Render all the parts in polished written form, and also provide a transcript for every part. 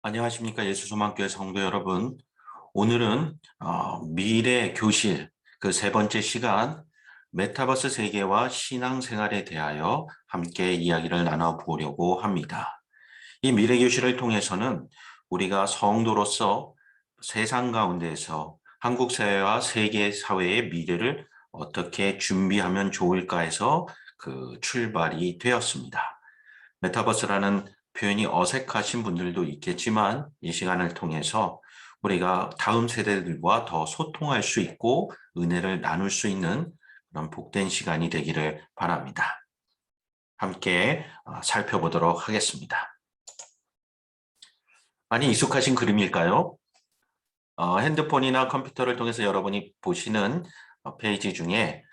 안녕하십니까. 예수소망교회 성도 여러분. 오늘은 미래 교실 그 세 번째 시간 메타버스 세계와 신앙생활에 대하여 함께 이야기를 나눠보려고 합니다. 이 미래 교실을 통해서는 우리가 성도로서 세상 가운데서 한국 사회와 세계 사회의 미래를 어떻게 준비하면 좋을까 해서 그 출발이 되었습니다. 메타버스라는 표현이 어색하신 분들도 있겠지만 이 시간을 통해서 우리가 다음 세대들과 더 소통할 수 있고 은혜를 나눌 수 있는 그런 복된 시간이 되기를 바랍니다. 함께 살펴보도록 하겠습니다. 많이 익숙하신 그림일까요? 핸드폰이나 컴퓨터를 통해서 여러분이 보시는 페이지 중에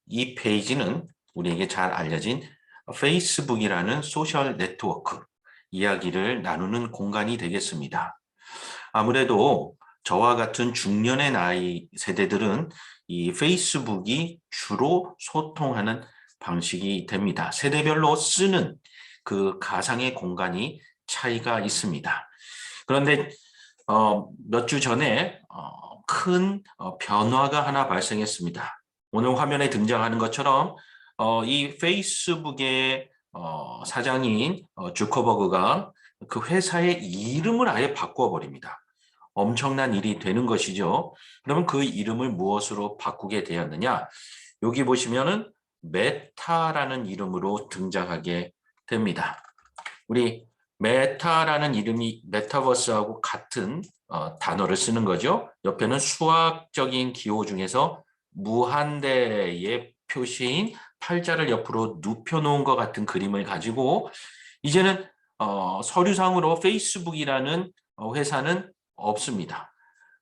이 페이지는 우리에게 잘 알려진 페이스북이라는 소셜 네트워크 이야기를 나누는 공간이 되겠습니다. 아무래도 저와 같은 중년의 나이 세대들은 이 페이스북이 주로 소통하는 방식이 됩니다. 세대별로 쓰는 그 가상의 공간이 차이가 있습니다. 그런데 몇 주 전에 큰 변화가 하나 발생했습니다. 오늘 화면에 등장하는 것처럼 이 페이스북의 사장인 주커버그가 그 회사의 이름을 아예 바꿔버립니다. 엄청난 일이 되는 것이죠. 그러면 그 이름을 무엇으로 바꾸게 되었느냐? 여기 보시면은 메타라는 이름으로 등장하게 됩니다. 우리 메타라는 이름이 메타버스하고 같은 단어를 쓰는 거죠. 옆에는 수학적인 기호 중에서 무한대의 표시인 팔자를 옆으로 눕혀놓은 것 같은 그림을 가지고 이제는 서류상으로 페이스북이라는 회사는 없습니다.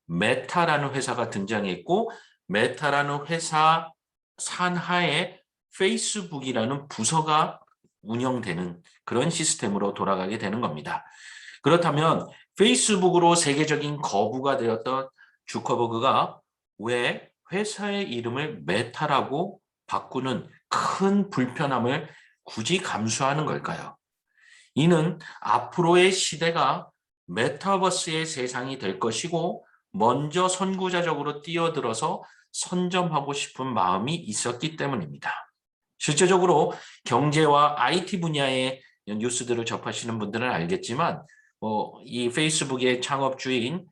메타라는 회사가 등장했고 메타라는 회사 산하에 페이스북이라는 부서가 운영되는 그런 시스템으로 돌아가게 되는 겁니다. 그렇다면 페이스북으로 세계적인 거부가 되었던 주커버그가 왜 회사의 이름을 메타라고 바꾸는 큰 불편함을 굳이 감수하는 걸까요? 이는 앞으로의 시대가 메타버스의 세상이 될 것이고 먼저 선구자적으로 뛰어들어서 선점하고 싶은 마음이 있었기 때문입니다. 실제적으로 경제와 IT 분야의 뉴스들을 접하시는 분들은 알겠지만 이 페이스북의 창업주인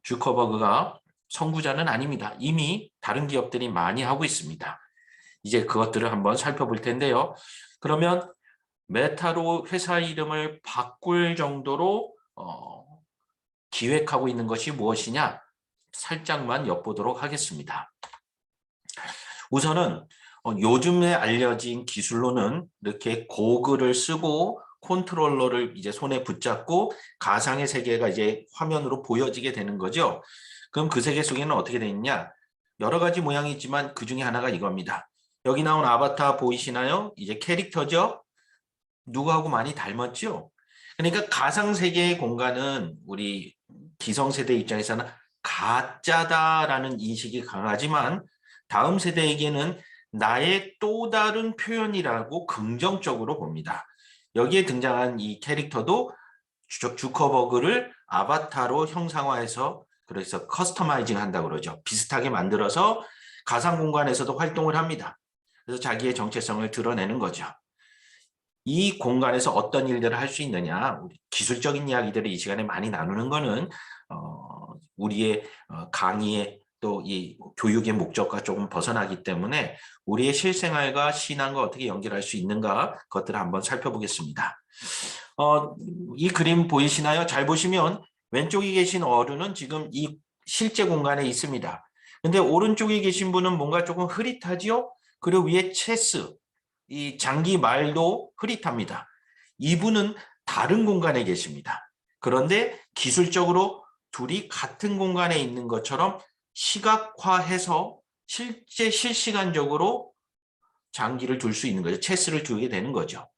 주커버그가 선구자는 아닙니다. 이미 다른 기업들이 많이 하고 있습니다. 이제 그것들을 한번 살펴볼 텐데요. 그러면 메타로 회사 이름을 바꿀 정도로 기획하고 있는 것이 무엇이냐? 살짝만 엿보도록 하겠습니다. 우선은 요즘에 알려진 기술로는 이렇게 고글을 쓰고 컨트롤러를 이제 손에 붙잡고 가상의 세계가 이제 화면으로 보여지게 되는 거죠. 그럼 그 세계 속에는 어떻게 되어 있냐? 여러 가지 모양이 있지만 그 중에 하나가 이겁니다. 여기 나온 아바타 보이시나요? 이제 캐릭터죠? 누구하고 많이 닮았죠? 그러니까 가상세계의 공간은 우리 기성세대 입장에서는 가짜다라는 인식이 강하지만 다음 세대에게는 나의 또 다른 표현이라고 긍정적으로 봅니다. 여기에 등장한 이 캐릭터도 주커버그를 아바타로 형상화해서 그래서 커스터마이징 한다고 그러죠. 비슷하게 만들어서 가상 공간에서도 활동을 합니다. 그래서 자기의 정체성을 드러내는 거죠. 이 공간에서 어떤 일들을 할 수 있느냐, 기술적인 이야기들을 이 시간에 많이 나누는 거는 우리의 강의의 또 이 교육의 목적과 조금 벗어나기 때문에 우리의 실생활과 신앙과 어떻게 연결할 수 있는가 그것들을 한번 살펴보겠습니다. 이 그림 보이시나요? 잘 보시면 왼쪽에 계신 어른은 지금 이 실제 공간에 있습니다. 근데 오른쪽에 계신 분은 뭔가 조금 흐릿하지요? 그리고 위에 체스, 이 장기 말도 흐릿합니다. 이분은 다른 공간에 계십니다. 그런데 기술적으로 둘이 같은 공간에 있는 것처럼 시각화해서 실제 실시간적으로 장기를 둘 수 있는 거죠. 체스를 두게 되는 거죠.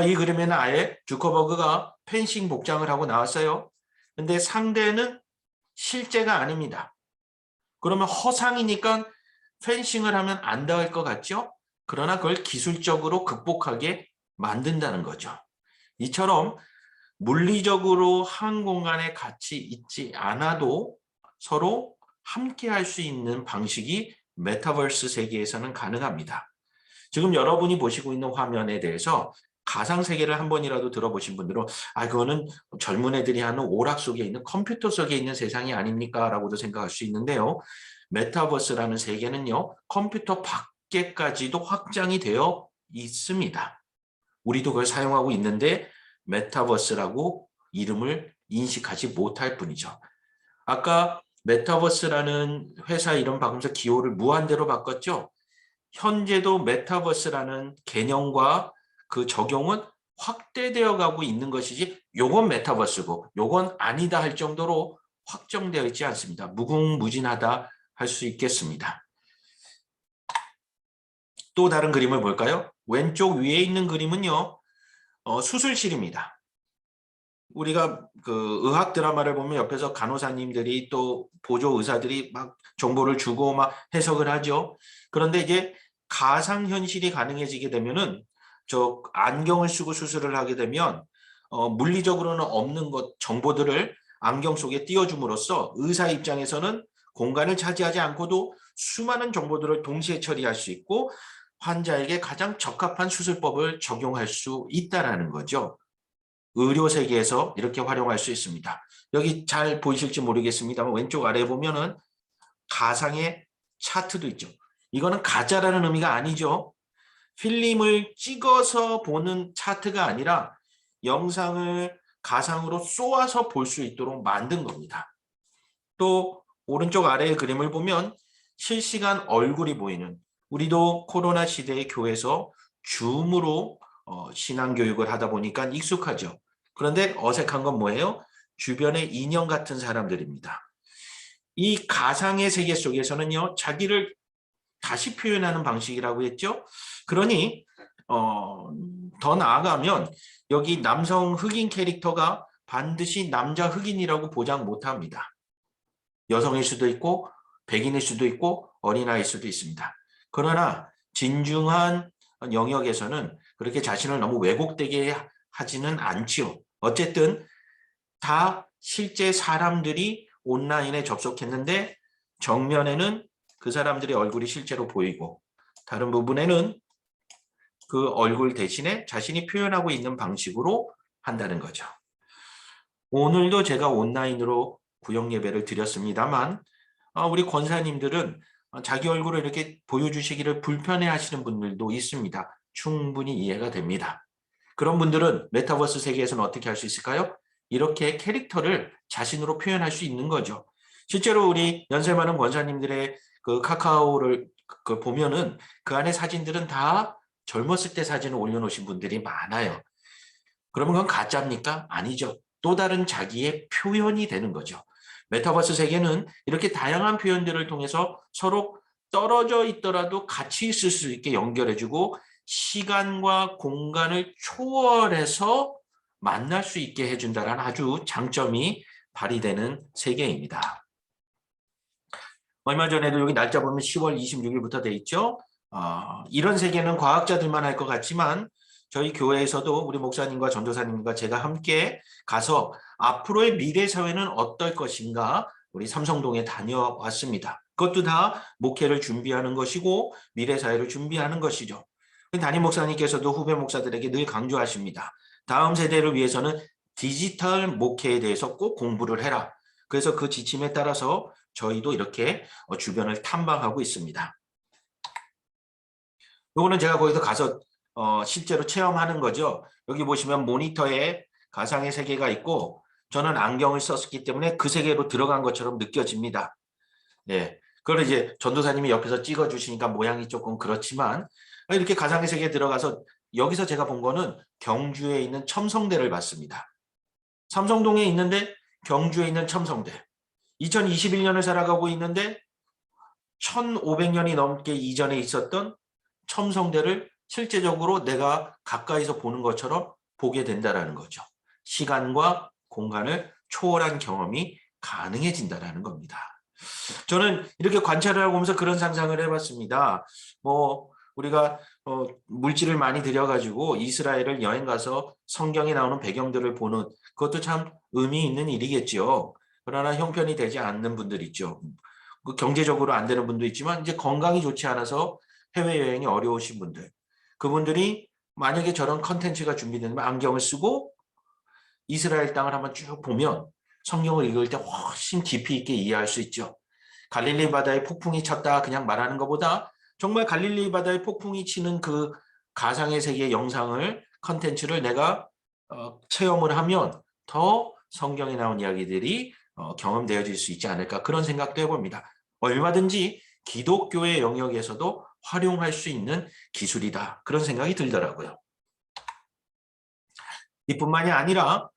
이 그림에는 아예 주커버그가 펜싱 복장을 하고 나왔어요. 근데 상대는 실제가 아닙니다. 그러면 허상이니까 펜싱을 하면 안 닿을 것 같죠? 그러나 그걸 기술적으로 극복하게 만든다는 거죠. 이처럼 물리적으로 한 공간에 같이 있지 않아도 서로 함께 할 수 있는 방식이 메타버스 세계에서는 가능합니다. 지금 여러분이 보시고 있는 화면에 대해서 가상세계를 한 번이라도 들어보신 분들은 그거는 젊은 애들이 하는 오락 속에 있는 컴퓨터 속에 있는 세상이 아닙니까? 라고도 생각할 수 있는데요. 메타버스라는 세계는요. 컴퓨터 밖에까지도 확장이 되어 있습니다. 우리도 그걸 사용하고 있는데 메타버스라고 이름을 인식하지 못할 뿐이죠. 아까 메타버스라는 회사 이름 바꾸면서 기호를 무한대로 바꿨죠. 현재도 메타버스라는 개념과 그 적용은 확대되어 가고 있는 것이지 요건 메타버스고 요건 아니다 할 정도로 확정되어 있지 않습니다. 무궁무진하다 할 수 있겠습니다. 또 다른 그림을 볼까요? 왼쪽 위에 있는 그림은요. 수술실입니다. 우리가 그 의학 드라마를 보면 옆에서 간호사님들이 또 보조 의사들이 막 정보를 주고 막 해석을 하죠. 그런데 이제 가상현실이 가능해지게 되면은 저 안경을 쓰고 수술을 하게 되면 물리적으로는 없는 것 정보들을 안경 속에 띄워줌으로써 의사 입장에서는 공간을 차지하지 않고도 수많은 정보들을 동시에 처리할 수 있고 환자에게 가장 적합한 수술법을 적용할 수 있다는 거죠. 의료 세계에서 이렇게 활용할 수 있습니다. 여기 잘 보이실지 모르겠습니다만 왼쪽 아래에 보면은 가상의 차트도 있죠. 이거는 가짜라는 의미가 아니죠. 필름을 찍어서 보는 차트가 아니라 영상을 가상으로 쏘아서 볼 수 있도록 만든 겁니다. 또 오른쪽 아래의 그림을 보면 실시간 얼굴이 보이는 우리도 코로나 시대의 교회에서 줌으로 신앙교육을 하다 보니까 익숙하죠. 그런데 어색한 건 뭐예요? 주변에 인형 같은 사람들입니다. 이 가상의 세계 속에서는요. 자기를 다시 표현하는 방식이라고 했죠. 그러니 더 나아가면 여기 남성 흑인 캐릭터가 반드시 남자 흑인이라고 보장 못합니다. 여성일 수도 있고 백인일 수도 있고 어린아이일 수도 있습니다. 그러나 진중한 영역에서는 그렇게 자신을 너무 왜곡되게 하지는 않지요. 어쨌든 다 실제 사람들이 온라인에 접속했는데 정면에는 그 사람들의 얼굴이 실제로 보이고 다른 부분에는 그 얼굴 대신에 자신이 표현하고 있는 방식으로 한다는 거죠. 오늘도 제가 온라인으로 구역 예배를 드렸습니다만 우리 권사님들은 자기 얼굴을 이렇게 보여주시기를 불편해 하시는 분들도 있습니다. 충분히 이해가 됩니다. 그런 분들은 메타버스 세계에서는 어떻게 할 수 있을까요? 이렇게 캐릭터를 자신으로 표현할 수 있는 거죠. 실제로 우리 연세 많은 권사님들의 그 카카오를 보면은 그 안에 사진들은 다 젊었을 때 사진을 올려놓으신 분들이 많아요. 그러면 그건 가짜입니까? 아니죠. 또 다른 자기의 표현이 되는 거죠. 메타버스 세계는 이렇게 다양한 표현들을 통해서 서로 떨어져 있더라도 같이 있을 수 있게 연결해주고 시간과 공간을 초월해서 만날 수 있게 해준다는 아주 장점이 발휘되는 세계입니다. 얼마 전에도 여기 날짜 보면 10월 26일부터 돼 있죠. 이런 세계는 과학자들만 할 것 같지만 저희 교회에서도 우리 목사님과 전도사님과 제가 함께 가서 앞으로의 미래 사회는 어떨 것인가 우리 삼성동에 다녀왔습니다. 그것도 다 목회를 준비하는 것이고 미래 사회를 준비하는 것이죠. 담임 목사님께서도 후배 목사들에게 늘 강조하십니다. 다음 세대를 위해서는 디지털 목회에 대해서 꼭 공부를 해라. 그래서 그 지침에 따라서 저희도 이렇게 주변을 탐방하고 있습니다. 요거는 제가 거기서 가서 실제로 체험하는 거죠. 여기 보시면 모니터에 가상의 세계가 있고 저는 안경을 썼기 때문에 그 세계로 들어간 것처럼 느껴집니다. 네, 그걸 이제 전도사님이 옆에서 찍어주시니까 모양이 조금 그렇지만 이렇게 가상의 세계에 들어가서 여기서 제가 본 거는 경주에 있는 첨성대를 봤습니다. 삼성동에 있는데 경주에 있는 첨성대. 2021년을 살아가고 있는데 1500년이 넘게 이전에 있었던 첨성대를 실제적으로 내가 가까이서 보는 것처럼 보게 된다는 거죠. 시간과 공간을 초월한 경험이 가능해진다는 겁니다. 저는 이렇게 관찰을 하고 오면서 그런 상상을 해봤습니다. 우리가 물질을 많이 들여가지고 이스라엘을 여행 가서 성경에 나오는 배경들을 보는 그것도 참 의미 있는 일이겠죠. 그러나 형편이 되지 않는 분들 있죠. 그 경제적으로 안 되는 분도 있지만 이제 건강이 좋지 않아서 해외여행이 어려우신 분들. 그분들이 만약에 저런 컨텐츠가 준비되면 안경을 쓰고 이스라엘 땅을 한번 쭉 보면 성경을 읽을 때 훨씬 깊이 있게 이해할 수 있죠. 갈릴리 바다에 폭풍이 쳤다 그냥 말하는 것보다 정말 갈릴리 바다에 폭풍이 치는 그 가상의 세계 영상을 컨텐츠를 내가 체험을 하면 더 성경에 나온 이야기들이 경험되어질 수 있지 않을까 그런 생각도 해봅니다. 얼마든지 기독교의 영역에서도 활용할 수 있는 기술이다 그런 생각이 들더라고요. 이뿐만이 아니라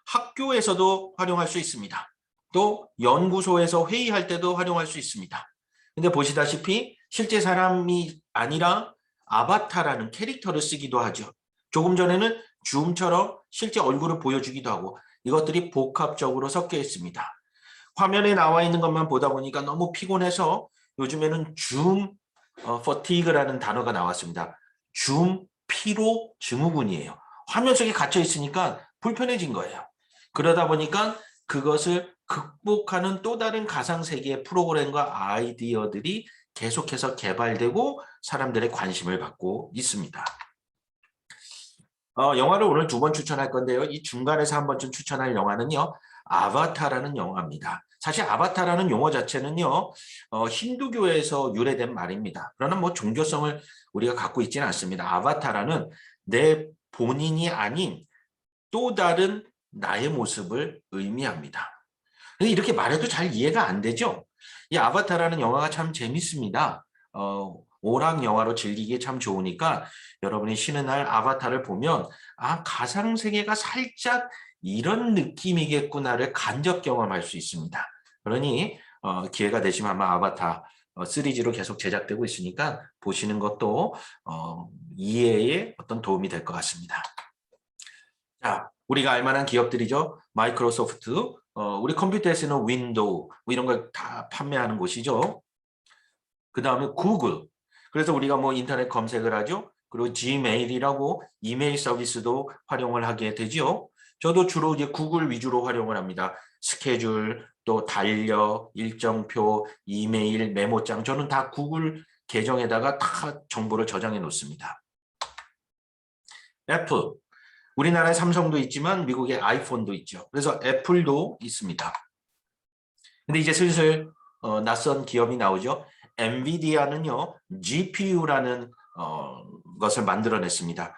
학교에서도 활용할 수 있습니다. 또 연구소에서 회의할 때도 활용할 수 있습니다. 근데 보시다시피 실제 사람이 아니라 아바타라는 캐릭터를 쓰기도 하죠. 조금 전에는 줌처럼 실제 얼굴을 보여주기도 하고 이것들이 복합적으로 섞여 있습니다. 화면에 나와 있는 것만 보다 보니까 너무 피곤해서 요즘에는 줌 fatigue라는 단어가 나왔습니다. 줌 피로 증후군이에요. 화면 속에 갇혀 있으니까 불편해진 거예요. 그러다 보니까 그것을 극복하는 또 다른 가상세계의 프로그램과 아이디어들이 계속해서 개발되고 사람들의 관심을 받고 있습니다. 영화를 오늘 2번 추천할 건데요. 이 중간에서 한 번쯤 추천할 영화는요. 아바타라는 영화입니다. 사실 아바타라는 용어 자체는요. 힌두교에서 유래된 말입니다. 그러나 뭐 종교성을 우리가 갖고 있지는 않습니다. 아바타라는 내 본인이 아닌 또 다른 나의 모습을 의미합니다. 이렇게 말해도 잘 이해가 안 되죠? 이 아바타라는 영화가 참 재밌습니다. 오락 영화로 즐기기에 참 좋으니까 여러분이 쉬는 날 아바타를 보면 가상세계가 살짝 이런 느낌이겠구나를 간접 경험할 수 있습니다. 그러니 기회가 되시면 아마 아바타 시리즈로 계속 제작되고 있으니까 보시는 것도 이해에 어떤 도움이 될 것 같습니다. 자, 우리가 알만한 기업들이죠. 마이크로소프트, 우리 컴퓨터에 쓰는 윈도우 뭐 이런 걸 다 판매하는 곳이죠. 그 다음에 구글. 그래서 우리가 뭐 인터넷 검색을 하죠. 그리고 지메일이라고 이메일 서비스도 활용을 하게 되죠. 저도 주로 이제 구글 위주로 활용을 합니다. 스케줄, 또 달력, 일정표, 이메일, 메모장. 저는 다 구글 계정에다가 다 정보를 저장해 놓습니다. 애플. 우리나라에 삼성도 있지만 미국에 아이폰도 있죠. 그래서 애플도 있습니다. 근데 이제 슬슬 낯선 기업이 나오죠. 엔비디아는요. GPU라는 것을 만들어냈습니다.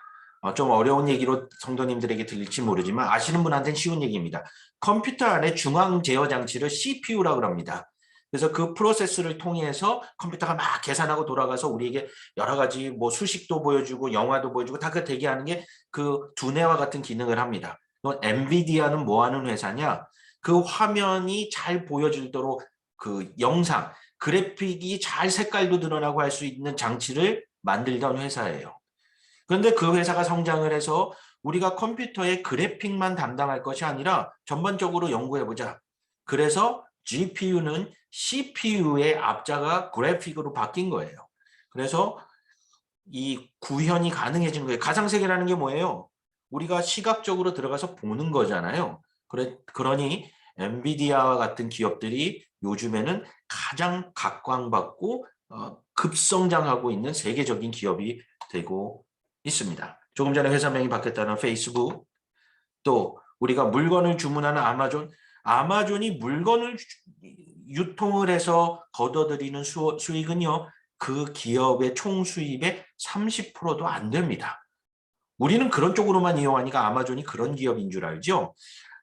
좀 어려운 얘기로 성도님들에게 들릴지 모르지만 아시는 분한테는 쉬운 얘기입니다. 컴퓨터 안에 중앙 제어 장치를 CPU라고 합니다. 그래서 그 프로세스를 통해서 컴퓨터가 막 계산하고 돌아가서 우리에게 여러 가지 뭐 수식도 보여주고 영화도 보여주고 다 그 대기하는 게 그 두뇌와 같은 기능을 합니다. 엔비디아는 뭐 하는 회사냐? 그 화면이 잘 보여지도록 그 영상, 그래픽이 잘 색깔도 드러나고 할 수 있는 장치를 만들던 회사예요. 그런데 그 회사가 성장을 해서 우리가 컴퓨터의 그래픽만 담당할 것이 아니라 전반적으로 연구해보자. 그래서 GPU는 CPU의 앞자가 그래픽으로 바뀐 거예요. 그래서 이 구현이 가능해진 거예요. 가상세계라는 게 뭐예요? 우리가 시각적으로 들어가서 보는 거잖아요. 그러니 엔비디아와 같은 기업들이 요즘에는 가장 각광받고 급성장하고 있는 세계적인 기업이 되고 있습니다. 조금 전에 회사명이 바뀌었다는 페이스북, 또 우리가 물건을 주문하는 아마존이 물건을 유통을 해서 걷어들이는 수익은요. 그 기업의 총 수입의 30%도 안 됩니다. 우리는 그런 쪽으로만 이용하니까 아마존이 그런 기업인 줄 알죠?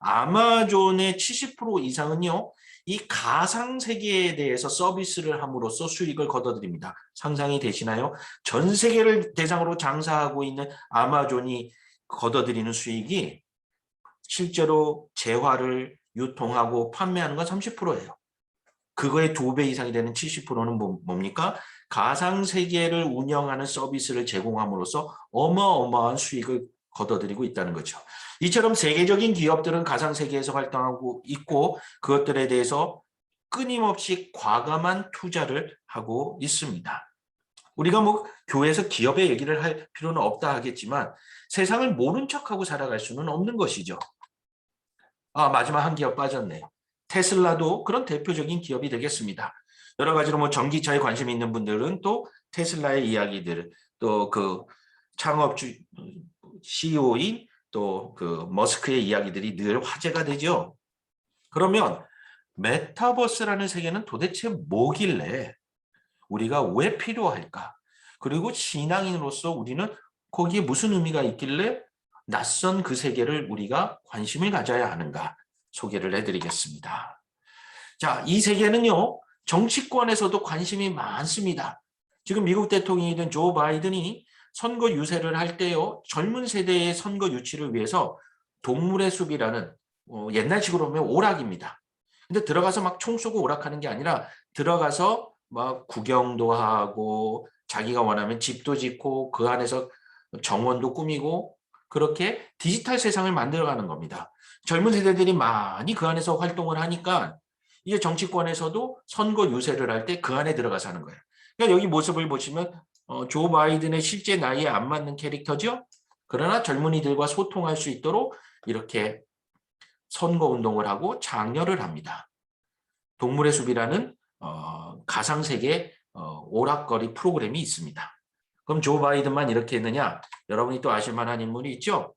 아마존의 70% 이상은요. 이 가상세계에 대해서 서비스를 함으로써 수익을 거둬들입니다. 상상이 되시나요? 전 세계를 대상으로 장사하고 있는 아마존이 거둬들이는 수익이 실제로 재화를 유통하고 판매하는 건 30%예요. 그거의 2배 이상이 되는 70%는 뭡니까? 가상세계를 운영하는 서비스를 제공함으로써 어마어마한 수익을 거둬들이고 있다는 거죠. 이처럼 세계적인 기업들은 가상세계에서 활동하고 있고 그것들에 대해서 끊임없이 과감한 투자를 하고 있습니다. 우리가 뭐 교회에서 기업의 얘기를 할 필요는 없다 하겠지만 세상을 모른 척하고 살아갈 수는 없는 것이죠. 아, 마지막 한 기업 빠졌네. 테슬라도 그런 대표적인 기업이 되겠습니다. 여러 가지로 뭐 전기차에 관심 있는 분들은 또 테슬라의 이야기들, 또 그 창업주 CEO인 또 그 머스크의 이야기들이 늘 화제가 되죠. 그러면 메타버스라는 세계는 도대체 뭐길래 우리가 왜 필요할까? 그리고 신앙인으로서 우리는 거기에 무슨 의미가 있길래 낯선 그 세계를 우리가 관심을 가져야 하는가 소개를 해드리겠습니다. 자, 이 세계는요, 정치권에서도 관심이 많습니다. 지금 미국 대통령이던 조 바이든이 선거 유세를 할 때요, 젊은 세대의 선거 유치를 위해서 동물의 숲이라는 옛날식으로 보면 오락입니다. 근데 들어가서 막 총 쏘고 오락하는 게 아니라 들어가서 막 구경도 하고 자기가 원하면 집도 짓고 그 안에서 정원도 꾸미고 그렇게 디지털 세상을 만들어가는 겁니다. 젊은 세대들이 많이 그 안에서 활동을 하니까 이제 정치권에서도 선거 유세를 할 때 그 안에 들어가서 하는 거예요. 그러니까 여기 모습을 보시면 조 바이든의 실제 나이에 안 맞는 캐릭터죠. 그러나 젊은이들과 소통할 수 있도록 이렇게 선거운동을 하고 장려를 합니다. 동물의 숲이라는 가상세계 오락거리 프로그램이 있습니다. 그럼 조 바이든만 이렇게 했느냐? 여러분이 또 아실 만한 인물이 있죠?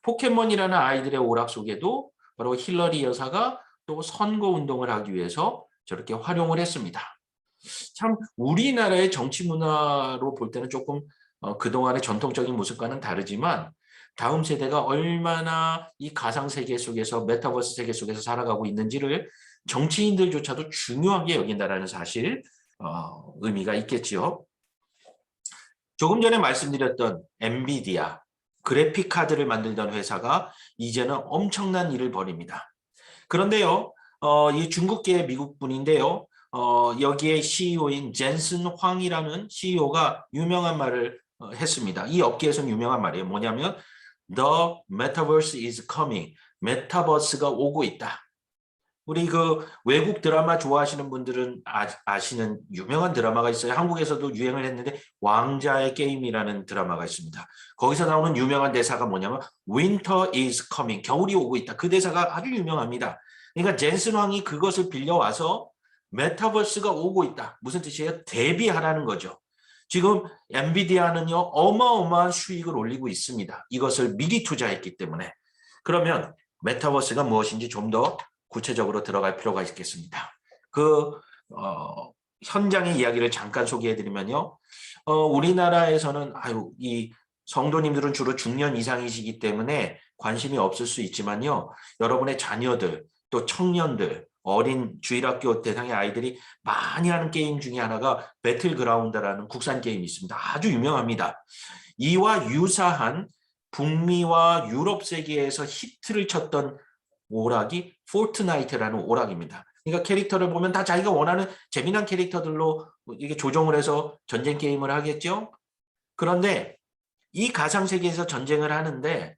포켓몬이라는 아이들의 오락 속에도 바로 힐러리 여사가 또 선거운동을 하기 위해서 저렇게 활용을 했습니다. 참 우리나라의 정치 문화로 볼 때는 조금 그동안의 전통적인 모습과는 다르지만 다음 세대가 얼마나 이 가상세계 속에서 메타버스 세계 속에서 살아가고 있는지를 정치인들조차도 중요하게 여긴다는 사실 의미가 있겠지요. 조금 전에 말씀드렸던 엔비디아, 그래픽 카드를 만들던 회사가 이제는 엄청난 일을 벌입니다. 그런데요, 이 중국계 미국 분인데요, 여기에 CEO인 젠슨 황이라는 CEO가 유명한 말을 했습니다. 이 업계에서는 유명한 말이에요. 뭐냐면 The Metaverse is coming. 메타버스가 오고 있다. 우리 그 외국 드라마 좋아하시는 분들은 아시는 유명한 드라마가 있어요. 한국에서도 유행을 했는데 왕자의 게임이라는 드라마가 있습니다. 거기서 나오는 유명한 대사가 뭐냐면 Winter is coming. 겨울이 오고 있다. 그 대사가 아주 유명합니다. 그러니까 젠슨 왕이 그것을 빌려와서 메타버스가 오고 있다. 무슨 뜻이에요? 대비하라는 거죠. 지금 엔비디아는요, 어마어마한 수익을 올리고 있습니다. 이것을 미리 투자했기 때문에. 그러면 메타버스가 무엇인지 좀 더 구체적으로 들어갈 필요가 있겠습니다. 그 현장의 이야기를 잠깐 소개해드리면요. 우리나라에서는 이 성도님들은 주로 중년 이상이시기 때문에 관심이 없을 수 있지만요. 여러분의 자녀들 또 청년들 어린 주일학교 대상의 아이들이 많이 하는 게임 중에 하나가 배틀그라운드라는 국산 게임이 있습니다. 아주 유명합니다. 이와 유사한 북미와 유럽 세계에서 히트를 쳤던 오락이 포트나이트라는 오락입니다. 그러니까 캐릭터를 보면 다 자기가 원하는 재미난 캐릭터들로 이게 조정을 해서 전쟁 게임을 하겠죠. 그런데 이 가상세계에서 전쟁을 하는데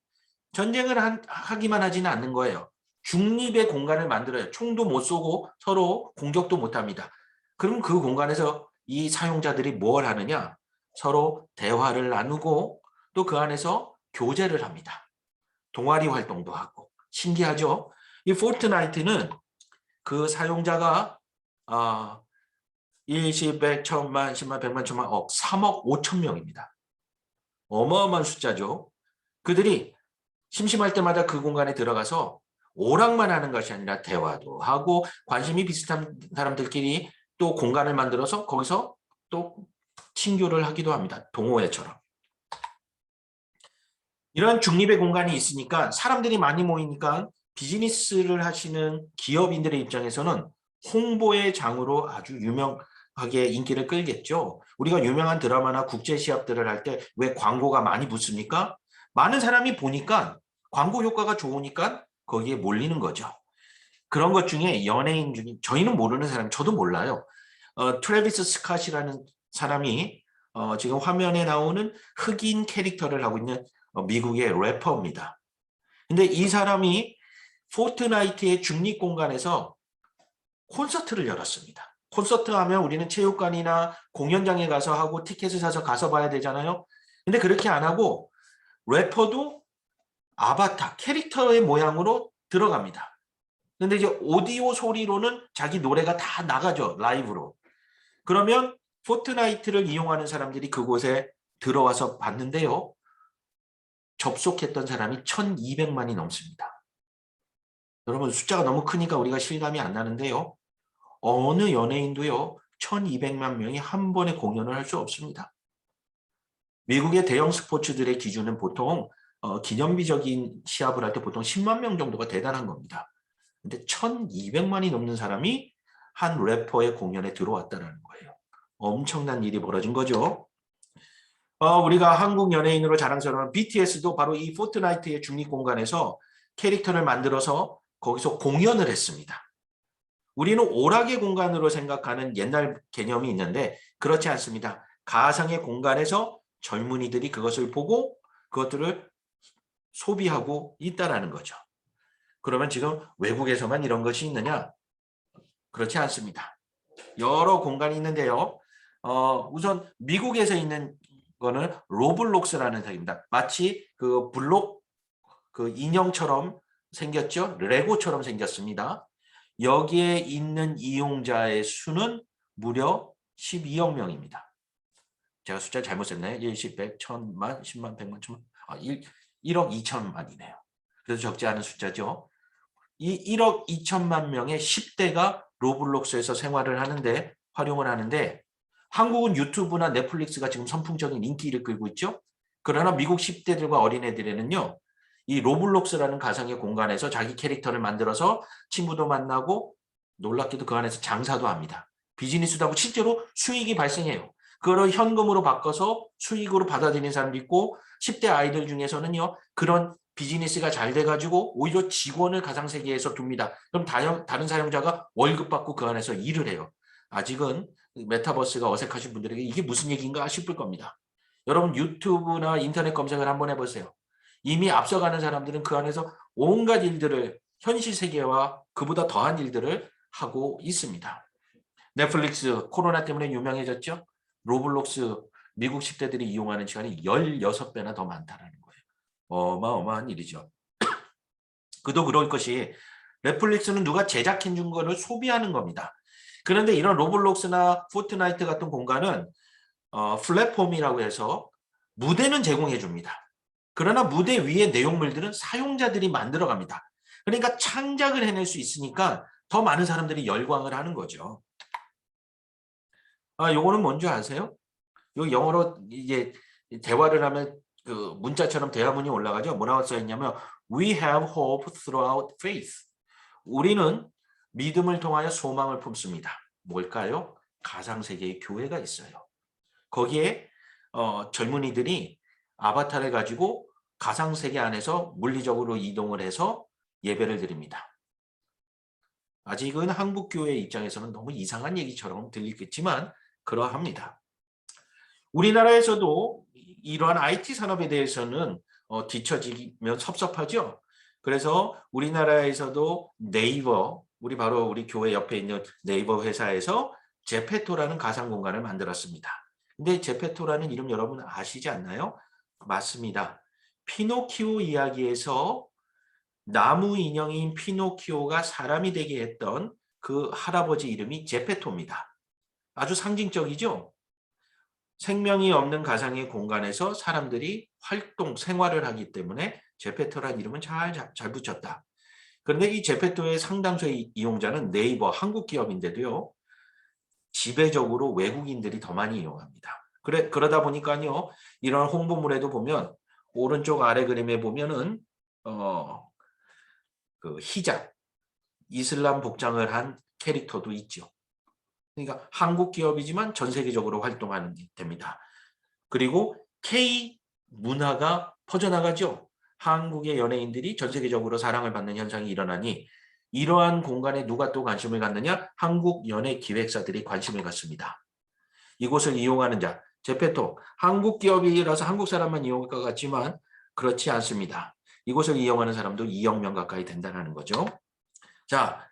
전쟁을 하기만 하지는 않는 거예요. 중립의 공간을 만들어요. 총도 못 쏘고 서로 공격도 못 합니다. 그럼 그 공간에서 이 사용자들이 뭘 하느냐? 서로 대화를 나누고 또 그 안에서 교제를 합니다. 동아리 활동도 하고. 신기하죠? 이 포트나이트는 그 사용자가 1, 10, 100, 1000만, 10만, 100만, 1000만, 3억 5천 명입니다. 어마어마한 숫자죠. 그들이 심심할 때마다 그 공간에 들어가서 오락만 하는 것이 아니라 대화도 하고 관심이 비슷한 사람들끼리 또 공간을 만들어서 거기서 또 친교를 하기도 합니다. 동호회처럼. 이런 중립의 공간이 있으니까 사람들이 많이 모이니까 비즈니스를 하시는 기업인들의 입장에서는 홍보의 장으로 아주 유명하게 인기를 끌겠죠. 우리가 유명한 드라마나 국제 시합들을 할 때 왜 광고가 많이 붙습니까? 많은 사람이 보니까 광고 효과가 좋으니까 거기에 몰리는 거죠. 그런 것 중에 연예인 중에 저희는 모르는 사람, 저도 몰라요. 트래비스 스캇이라는 사람이 지금 화면에 나오는 흑인 캐릭터를 하고 있는 미국의 래퍼입니다. 근데 이 사람이 포트나이트의 중립 공간에서 콘서트를 열었습니다. 콘서트 하면 우리는 체육관이나 공연장에 가서 하고 티켓을 사서 가서 봐야 되잖아요. 근데 그렇게 안 하고 래퍼도 아바타, 캐릭터의 모양으로 들어갑니다. 근데 이제 오디오 소리로는 자기 노래가 다 나가죠. 라이브로. 그러면 포트나이트를 이용하는 사람들이 그곳에 들어와서 봤는데요. 접속했던 사람이 1200만이 넘습니다. 여러분 숫자가 너무 크니까 우리가 실감이 안 나는데요. 어느 연예인도요. 1200만 명이 한 번에 공연을 할 수 없습니다. 미국의 대형 스포츠들의 기준은 보통 기념비적인 시합을 할 때 보통 10만 명 정도가 대단한 겁니다. 근데 1200만이 넘는 사람이 한 래퍼의 공연에 들어왔다는 거예요. 엄청난 일이 벌어진 거죠. 우리가 한국 연예인으로 자랑스러운 BTS도 바로 이 포트나이트의 중립공간에서 캐릭터를 만들어서 거기서 공연을 했습니다. 우리는 오락의 공간으로 생각하는 옛날 개념이 있는데 그렇지 않습니다. 가상의 공간에서 젊은이들이 그것을 보고 그것들을 소비하고 있다는 거죠. 그러면 지금 외국에서만 이런 것이 있느냐? 그렇지 않습니다. 여러 공간이 있는데요. 우선 미국에서 있는 거는 로블록스라는 사입니다. 마치 그 블록 그 인형처럼 생겼죠. 레고처럼 생겼습니다. 여기에 있는 이용자의 수는 무려 12억 명입니다. 제가 숫자 잘못 썼나요? 1, 10, 100, 1000만, 10만, 100만, 1000만. 1억 2천만이네요. 그래서 적지 않은 숫자죠. 이 1억 2천만 명의 10대가 로블록스에서 생활을 하는데 활용을 하는데 한국은 유튜브나 넷플릭스가 지금 선풍적인 인기를 끌고 있죠. 그러나 미국 10대들과 어린애들에는요. 이 로블록스라는 가상의 공간에서 자기 캐릭터를 만들어서 친구도 만나고 놀랍게도 그 안에서 장사도 합니다. 비즈니스도 하고 실제로 수익이 발생해요. 그걸 현금으로 바꿔서 수익으로 받아들이는 사람도 있고 10대 아이들 중에서는요. 그런 비즈니스가 잘 돼가지고 오히려 직원을 가상세계에서 둡니다. 그럼 다른 사용자가 월급 받고 그 안에서 일을 해요. 아직은 메타버스가 어색하신 분들에게 이게 무슨 얘기인가 싶을 겁니다. 여러분 유튜브나 인터넷 검색을 한번 해보세요. 이미 앞서가는 사람들은 그 안에서 온갖 일들을 현실 세계와 그보다 더한 일들을 하고 있습니다. 넷플릭스 코로나 때문에 유명해졌죠. 로블록스 미국 10대들이 이용하는 시간이 16배나 더 많다는 거예요. 어마어마한 일이죠. 그도 그럴 것이 넷플릭스는 누가 제작해 준 거를 소비하는 겁니다. 그런데 이런 로블록스나 포트나이트 같은 공간은 플랫폼이라고 해서 무대는 제공해 줍니다. 그러나 무대 위의 내용물들은 사용자들이 만들어 갑니다. 그러니까 창작을 해낼 수 있으니까 더 많은 사람들이 열광을 하는 거죠. 요거는 뭔지 아세요? 요 영어로 이제 대화를 하면 그 문자처럼 대화문이 올라가죠. 뭐라고 써 있냐면 We have hope throughout faith. 우리는 믿음을 통하여 소망을 품습니다. 뭘까요? 가상세계의 교회가 있어요. 거기에 젊은이들이 아바타를 가지고 가상세계 안에서 물리적으로 이동을 해서 예배를 드립니다. 아직은 한국교회 입장에서는 너무 이상한 얘기처럼 들리겠지만 그러합니다. 우리나라에서도 이러한 IT 산업에 대해서는 뒤처지면 섭섭하죠. 그래서 우리나라에서도 네이버, 바로 우리 교회 옆에 있는 네이버 회사에서 제페토라는 가상 공간을 만들었습니다. 근데 제페토라는 이름 여러분 아시지 않나요? 맞습니다. 피노키오 이야기에서 나무 인형인 피노키오가 사람이 되게 했던 그 할아버지 이름이 제페토입니다. 아주 상징적이죠? 생명이 없는 가상의 공간에서 사람들이 활동, 생활을 하기 때문에 제페토라는 이름은 잘 붙였다. 그런데 이 제페토의 상당수의 이용자는 네이버 한국 기업인데도요. 지배적으로 외국인들이 더 많이 이용합니다. 그러다 보니까요. 이런 홍보물에도 보면 오른쪽 아래 그림에 보면은 그 히잡, 이슬람 복장을 한 캐릭터도 있죠. 그러니까 한국 기업이지만 전 세계적으로 활동하는 됩니다. 그리고 K 문화가 퍼져나가죠. 한국의 연예인들이 전 세계적으로 사랑을 받는 현상이 일어나니 이러한 공간에 누가 또 관심을 갖느냐? 한국 연예 기획사들이 관심을 갖습니다. 이곳을 이용하는 자, 제페토, 한국 기업이라서 한국 사람만 이용할 것 같지만 그렇지 않습니다. 이곳을 이용하는 사람도 2억 명 가까이 된다는 거죠. 자,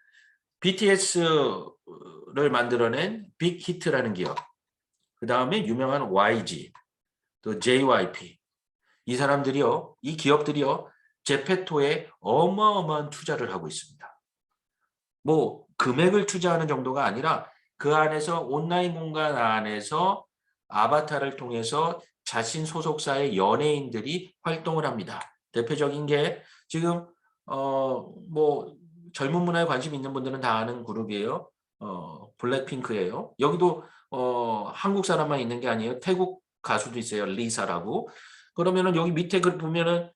BTS를 만들어낸 빅히트라는 기업, 그 다음에 유명한 YG, 또 JYP, 이 사람들이요, 이 기업들이요, 제페토에 어마어마한 투자를 하고 있습니다. 뭐 금액을 투자하는 정도가 아니라 그 안에서 온라인 공간 안에서 아바타를 통해서 자신 소속사의 연예인들이 활동을 합니다. 대표적인 게 지금 뭐 젊은 문화에 관심 있는 분들은 다 아는 그룹이에요. 블랙핑크예요. 여기도 한국 사람만 있는 게 아니에요. 태국 가수도 있어요. 리사라고. 그러면은 여기 밑에 글 보면은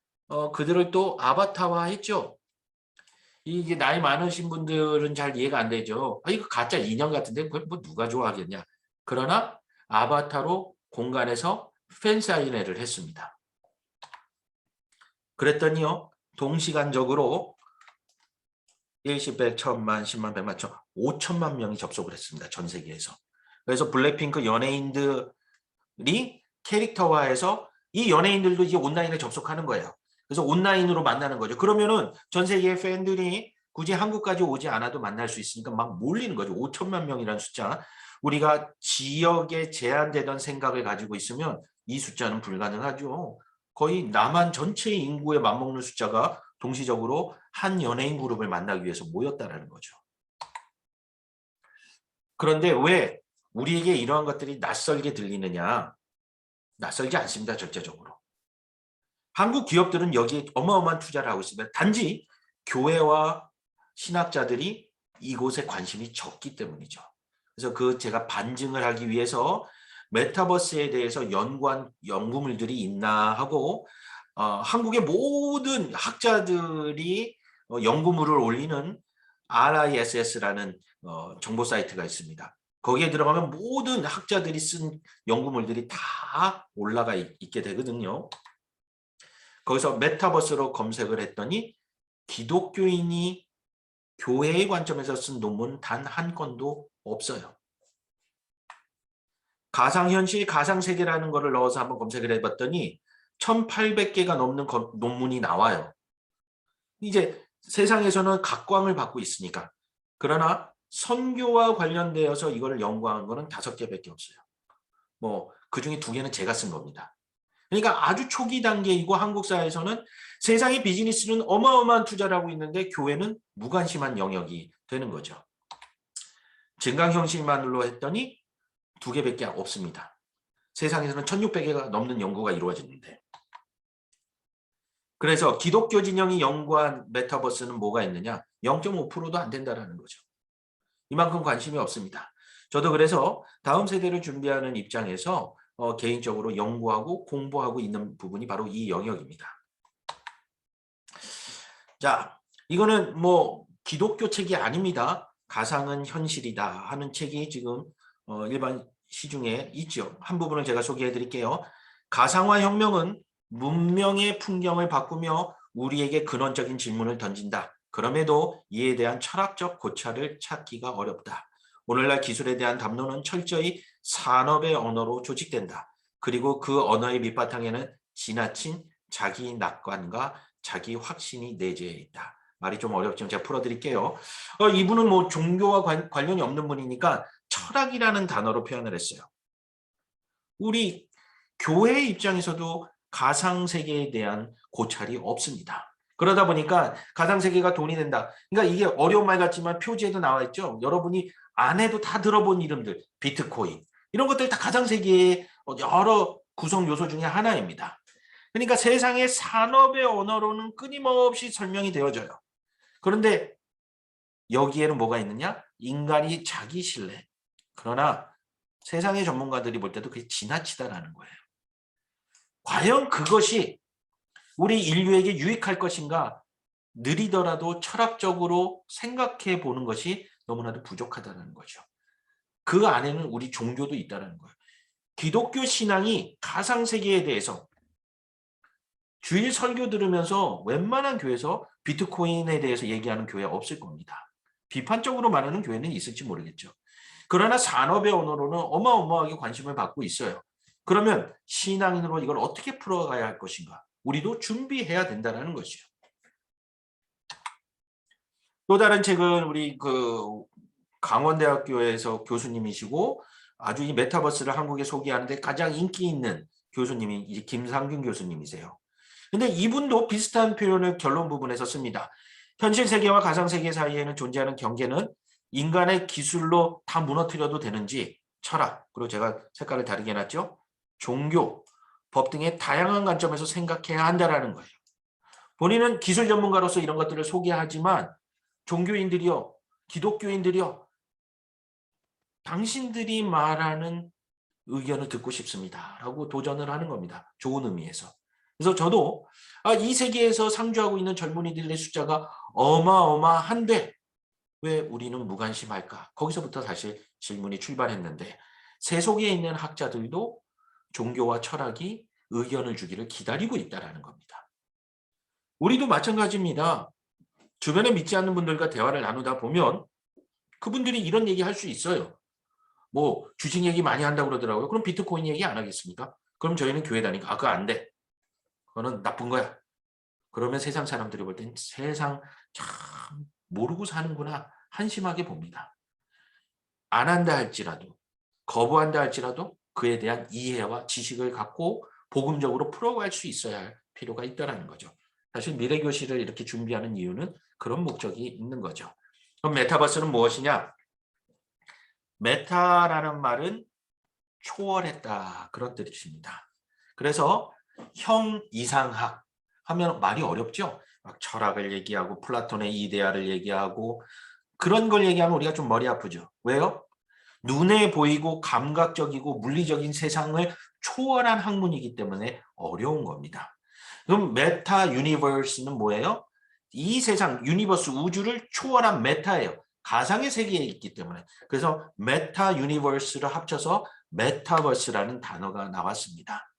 그들을 또 아바타화했죠. 이게 나이 많으신 분들은 잘 이해가 안 되죠. 아, 이거 가짜 인형 같은데 그걸 뭐 누가 좋아하겠냐. 그러나 아바타로 공간에서 팬 사인회를 했습니다. 그랬더니요, 동시간적으로 일시 100, 1000만, 10만, 100만, 5천만 명이 접속을 했습니다. 전 세계에서. 그래서 블랙핑크 연예인들이 캐릭터화해서 이 연예인들도 이제 온라인에 접속하는 거예요. 그래서 온라인으로 만나는 거죠. 그러면은 전 세계의 팬들이 굳이 한국까지 오지 않아도 만날 수 있으니까 막 몰리는 거죠. 5천만 명이라는 숫자. 우리가 지역에 제한되던 생각을 가지고 있으면 이 숫자는 불가능하죠. 거의 남한 전체 인구에 맞먹는 숫자가 동시적으로 한 연예인 그룹을 만나기 위해서 모였다라는 거죠. 그런데 왜 우리에게 이러한 것들이 낯설게 들리느냐? 낯설지 않습니다. 절대적으로. 한국 기업들은 여기에 어마어마한 투자를 하고 있습니다. 단지 교회와 신학자들이 이곳에 관심이 적기 때문이죠. 그래서 제가 반증을 하기 위해서 메타버스에 대해서 연구한 연구물들이 있나 하고 한국의 모든 학자들이 연구물을 올리는 RISS라는 정보 사이트가 있습니다. 거기에 들어가면 모든 학자들이 쓴 연구물들이 다 올라가 있게 되거든요. 거기서 메타버스로 검색을 했더니 기독교인이 교회의 관점에서 쓴 논문 단 한 건도 없어요. 가상현실, 가상세계라는 거를 넣어서 한번 검색을 해봤더니 1800개가 넘는 논문이 나와요. 이제 세상에서는 각광을 받고 있으니까. 그러나 선교와 관련되어서 이걸 연구한 거는 5개밖에 없어요. 뭐 그중에 2개는 제가 쓴 겁니다. 그러니까 아주 초기 단계이고 한국 사회에서는 세상의 비즈니스는 어마어마한 투자를 하고 있는데 교회는 무관심한 영역이 되는 거죠. 증강현실만으로 했더니 2개밖에 없습니다. 세상에서는 1600개가 넘는 연구가 이루어지는데. 그래서 기독교 진영이 연구한 메타버스는 뭐가 있느냐? 0.5%도 안 된다는 거죠. 이만큼 관심이 없습니다. 저도 그래서 다음 세대를 준비하는 입장에서 개인적으로 연구하고 공부하고 있는 부분이 바로 이 영역입니다. 자, 이거는 뭐 기독교 책이 아닙니다. 가상은 현실이다 하는 책이 지금 일반 시중에 있죠. 한 부분을 제가 소개해 드릴게요. 가상화 혁명은 문명의 풍경을 바꾸며 우리에게 근원적인 질문을 던진다. 그럼에도 이에 대한 철학적 고찰을 찾기가 어렵다. 오늘날 기술에 대한 담론은 철저히 산업의 언어로 조직된다. 그리고 그 언어의 밑바탕에는 지나친 자기 낙관과 자기 확신이 내재해 있다. 말이 좀 어렵지만 제가 풀어드릴게요. 이분은 뭐 종교와 관련이 없는 분이니까 철학이라는 단어로 표현을 했어요. 우리 교회 입장에서도 가상세계에 대한 고찰이 없습니다. 그러다 보니까 가상세계가 돈이 된다. 그러니까 이게 어려운 말 같지만 표지에도 나와 있죠. 여러분이 안 해도 다 들어본 이름들, 비트코인 이런 것들 다 가상세계의 여러 구성 요소 중에 하나입니다. 그러니까 세상의 산업의 언어로는 끊임없이 설명이 되어져요. 그런데 여기에는 뭐가 있느냐? 인간이 자기 신뢰. 그러나 세상의 전문가들이 볼 때도 그게 지나치다라는 거예요. 과연 그것이 우리 인류에게 유익할 것인가? 느리더라도 철학적으로 생각해 보는 것이 너무나도 부족하다는 거죠. 그 안에는 우리 종교도 있다는 거예요. 기독교 신앙이 가상세계에 대해서 주일 설교 들으면서 웬만한 교회에서 비트코인에 대해서 얘기하는 교회 없을 겁니다. 비판적으로 말하는 교회는 있을지 모르겠죠. 그러나 산업의 언어로는 어마어마하게 관심을 받고 있어요. 그러면 신앙인으로 이걸 어떻게 풀어가야 할 것인가? 우리도 준비해야 된다는 것이죠. 또 다른 책은 우리 그 강원대학교에서 교수님이시고 아주 이 메타버스를 한국에 소개하는데 가장 인기 있는 교수님이 이 김상균 교수님이세요. 근데 이분도 비슷한 표현을 결론 부분에서 씁니다. 현실 세계와 가상 세계 사이에는 존재하는 경계는 인간의 기술로 다 무너뜨려도 되는지 철학, 그리고 제가 색깔을 다르게 해놨죠. 종교, 법 등의 다양한 관점에서 생각해야 한다는 거예요. 본인은 기술 전문가로서 이런 것들을 소개하지만 종교인들이요, 기독교인들이요, 당신들이 말하는 의견을 듣고 싶습니다. 라고 도전을 하는 겁니다. 좋은 의미에서. 그래서 저도 이 세계에서 상주하고 있는 젊은이들의 숫자가 어마어마한데 왜 우리는 무관심할까? 거기서부터 사실 질문이 출발했는데 세속에 있는 학자들도 종교와 철학이 의견을 주기를 기다리고 있다는 겁니다. 우리도 마찬가지입니다. 주변에 믿지 않는 분들과 대화를 나누다 보면 그분들이 이런 얘기 할 수 있어요. 뭐 주식 얘기 많이 한다고 그러더라고요. 그럼 비트코인 얘기 안 하겠습니까? 그럼 저희는 교회 다니까 그거 안 돼. 그거는 나쁜 거야. 그러면 세상 사람들이 볼 땐 세상 참 모르고 사는구나 한심하게 봅니다. 안 한다 할지라도 거부한다 할지라도 그에 대한 이해와 지식을 갖고 복음적으로 풀어갈 수 있어야 할 필요가 있다는 거죠. 사실 미래교실을 이렇게 준비하는 이유는 그런 목적이 있는 거죠. 그럼 메타버스는 무엇이냐? 메타라는 말은 초월했다 그런 뜻입니다. 그래서 형 이상학 하면 말이 어렵죠. 막 철학을 얘기하고 플라톤의 이데아를 얘기하고 그런 걸 얘기하면 우리가 좀 머리 아프죠. 왜요? 눈에 보이고 감각적이고 물리적인 세상을 초월한 학문이기 때문에 어려운 겁니다. 그럼 메타 유니버스는 뭐예요? 이 세상 유니버스 우주를 초월한 메타예요. 가상의 세계에 있기 때문에. 그래서 메타 유니버스를 합쳐서 메타버스라는 단어가 나왔습니다.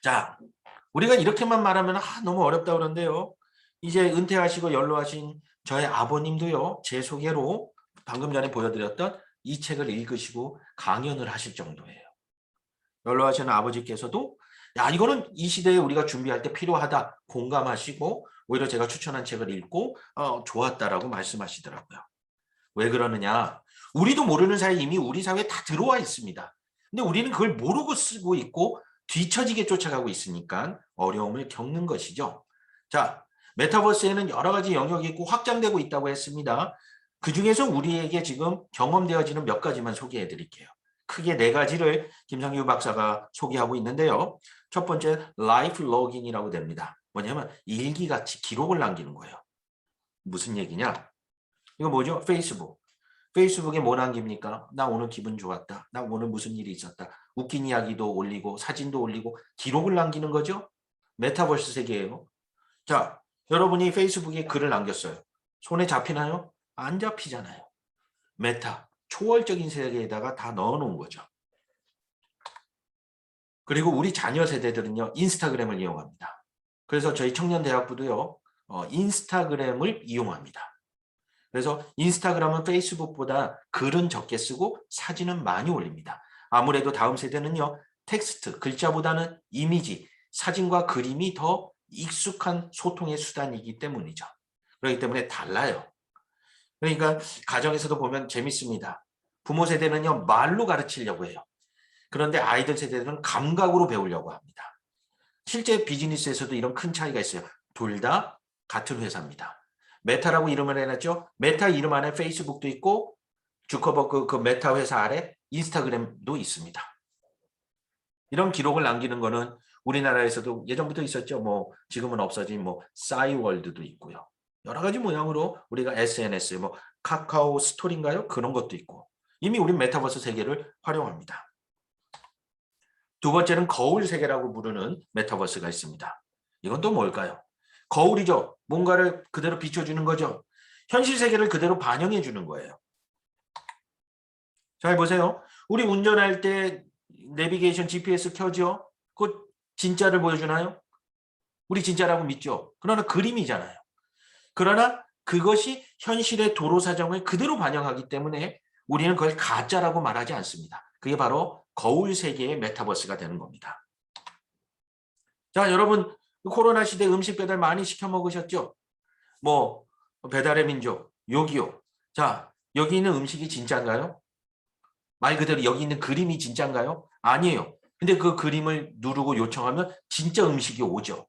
자, 우리가 이렇게만 말하면 너무 어렵다 그러는데요. 이제 은퇴하시고 연로하신 저의 아버님도요. 제 소개로 방금 전에 보여드렸던 이 책을 읽으시고 강연을 하실 정도예요. 연로하신 아버지께서도 야 이거는 이 시대에 우리가 준비할 때 필요하다 공감하시고 오히려 제가 추천한 책을 읽고 좋았다라고 말씀하시더라고요. 왜 그러느냐? 우리도 모르는 사이에 이미 우리 사회에 다 들어와 있습니다. 근데 우리는 그걸 모르고 쓰고 있고 뒤처지게 쫓아가고 있으니까 어려움을 겪는 것이죠. 자, 메타버스에는 여러 가지 영역이 있고 확장되고 있다고 했습니다. 그중에서 우리에게 지금 경험되어지는 몇 가지만 소개해 드릴게요. 크게 네 가지를 김상규 박사가 소개하고 있는데요. 첫 번째, 라이프 로깅이라고 됩니다. 뭐냐면 일기같이 기록을 남기는 거예요. 무슨 얘기냐? 이거 뭐죠? 페이스북. 페이스북에 뭐 남깁니까? 나 오늘 기분 좋았다. 나 오늘 무슨 일이 있었다. 웃긴 이야기도 올리고 사진도 올리고 기록을 남기는 거죠. 메타버스 세계예요. 자, 여러분이 페이스북에 글을 남겼어요. 손에 잡히나요? 안 잡히잖아요. 메타, 초월적인 세계에다가 다 넣어놓은 거죠. 그리고 우리 자녀 세대들은요. 인스타그램을 이용합니다. 그래서 저희 청년대학부도요. 인스타그램을 이용합니다. 그래서 인스타그램은 페이스북보다 글은 적게 쓰고 사진은 많이 올립니다. 아무래도 다음 세대는요. 텍스트, 글자보다는 이미지, 사진과 그림이 더 익숙한 소통의 수단이기 때문이죠. 그렇기 때문에 달라요. 그러니까 가정에서도 보면 재밌습니다. 부모 세대는요. 말로 가르치려고 해요. 그런데 아이들 세대들은 감각으로 배우려고 합니다. 실제 비즈니스에서도 이런 큰 차이가 있어요. 둘 다 같은 회사입니다. 메타라고 이름을 해놨죠. 메타 이름 안에 페이스북도 있고 주커버그 그 메타 회사 아래 인스타그램도 있습니다. 이런 기록을 남기는 거는 우리나라에서도 예전부터 있었죠. 뭐 지금은 없어진 뭐 싸이월드도 있고요. 여러 가지 모양으로 우리가 SNS, 뭐 카카오 스토리인가요? 그런 것도 있고 이미 우리 메타버스 세계를 활용합니다. 두 번째는 거울 세계라고 부르는 메타버스가 있습니다. 이건 또 뭘까요? 거울이죠. 뭔가를 그대로 비춰주는 거죠. 현실 세계를 그대로 반영해 주는 거예요. 잘 보세요. 우리 운전할 때 내비게이션 GPS 켜죠? 그거 진짜를 보여주나요? 우리 진짜라고 믿죠. 그러나 그림이잖아요. 그러나 그것이 현실의 도로 사정을 그대로 반영하기 때문에 우리는 그걸 가짜라고 말하지 않습니다. 그게 바로 거울 세계의 메타버스가 되는 겁니다. 자, 여러분 코로나 시대 음식 배달 많이 시켜 먹으셨죠? 뭐 배달의 민족, 요기요. 자, 여기 있는 음식이 진짜인가요? 말 그대로 여기 있는 그림이 진짜인가요? 아니에요. 근데 그 그림을 누르고 요청하면 진짜 음식이 오죠.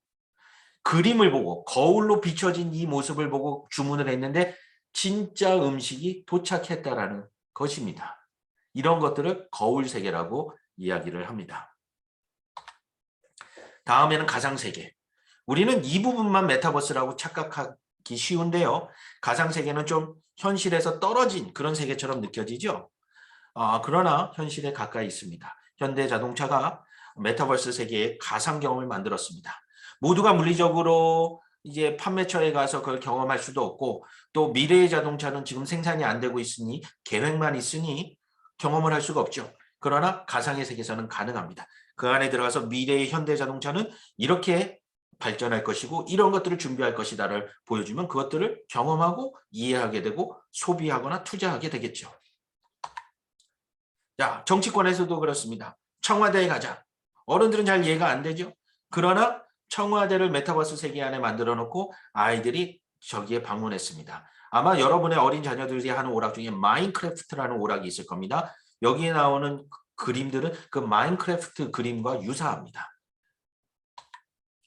그림을 보고 거울로 비춰진 이 모습을 보고 주문을 했는데 진짜 음식이 도착했다라는 것입니다. 이런 것들을 거울 세계라고 이야기를 합니다. 다음에는 가상세계. 우리는 이 부분만 메타버스라고 착각하기 쉬운데요. 가상세계는 좀 현실에서 떨어진 그런 세계처럼 느껴지죠. 그러나 현실에 가까이 있습니다. 현대자동차가 메타버스 세계의 가상 경험을 만들었습니다. 모두가 물리적으로 이제 판매처에 가서 그걸 경험할 수도 없고 또 미래의 자동차는 지금 생산이 안 되고 있으니 계획만 있으니 경험을 할 수가 없죠. 그러나 가상의 세계에서는 가능합니다. 그 안에 들어가서 미래의 현대자동차는 이렇게 발전할 것이고 이런 것들을 준비할 것이다를 보여주면 그것들을 경험하고 이해하게 되고 소비하거나 투자하게 되겠죠. 자, 정치권에서도 그렇습니다. 청와대에 가자. 어른들은 잘 이해가 안 되죠. 그러나 청와대를 메타버스 세계 안에 만들어 놓고 아이들이 저기에 방문했습니다. 아마 여러분의 어린 자녀들이 하는 오락 중에 마인크래프트라는 오락이 있을 겁니다. 여기에 나오는 그림들은 그 마인크래프트 그림과 유사합니다.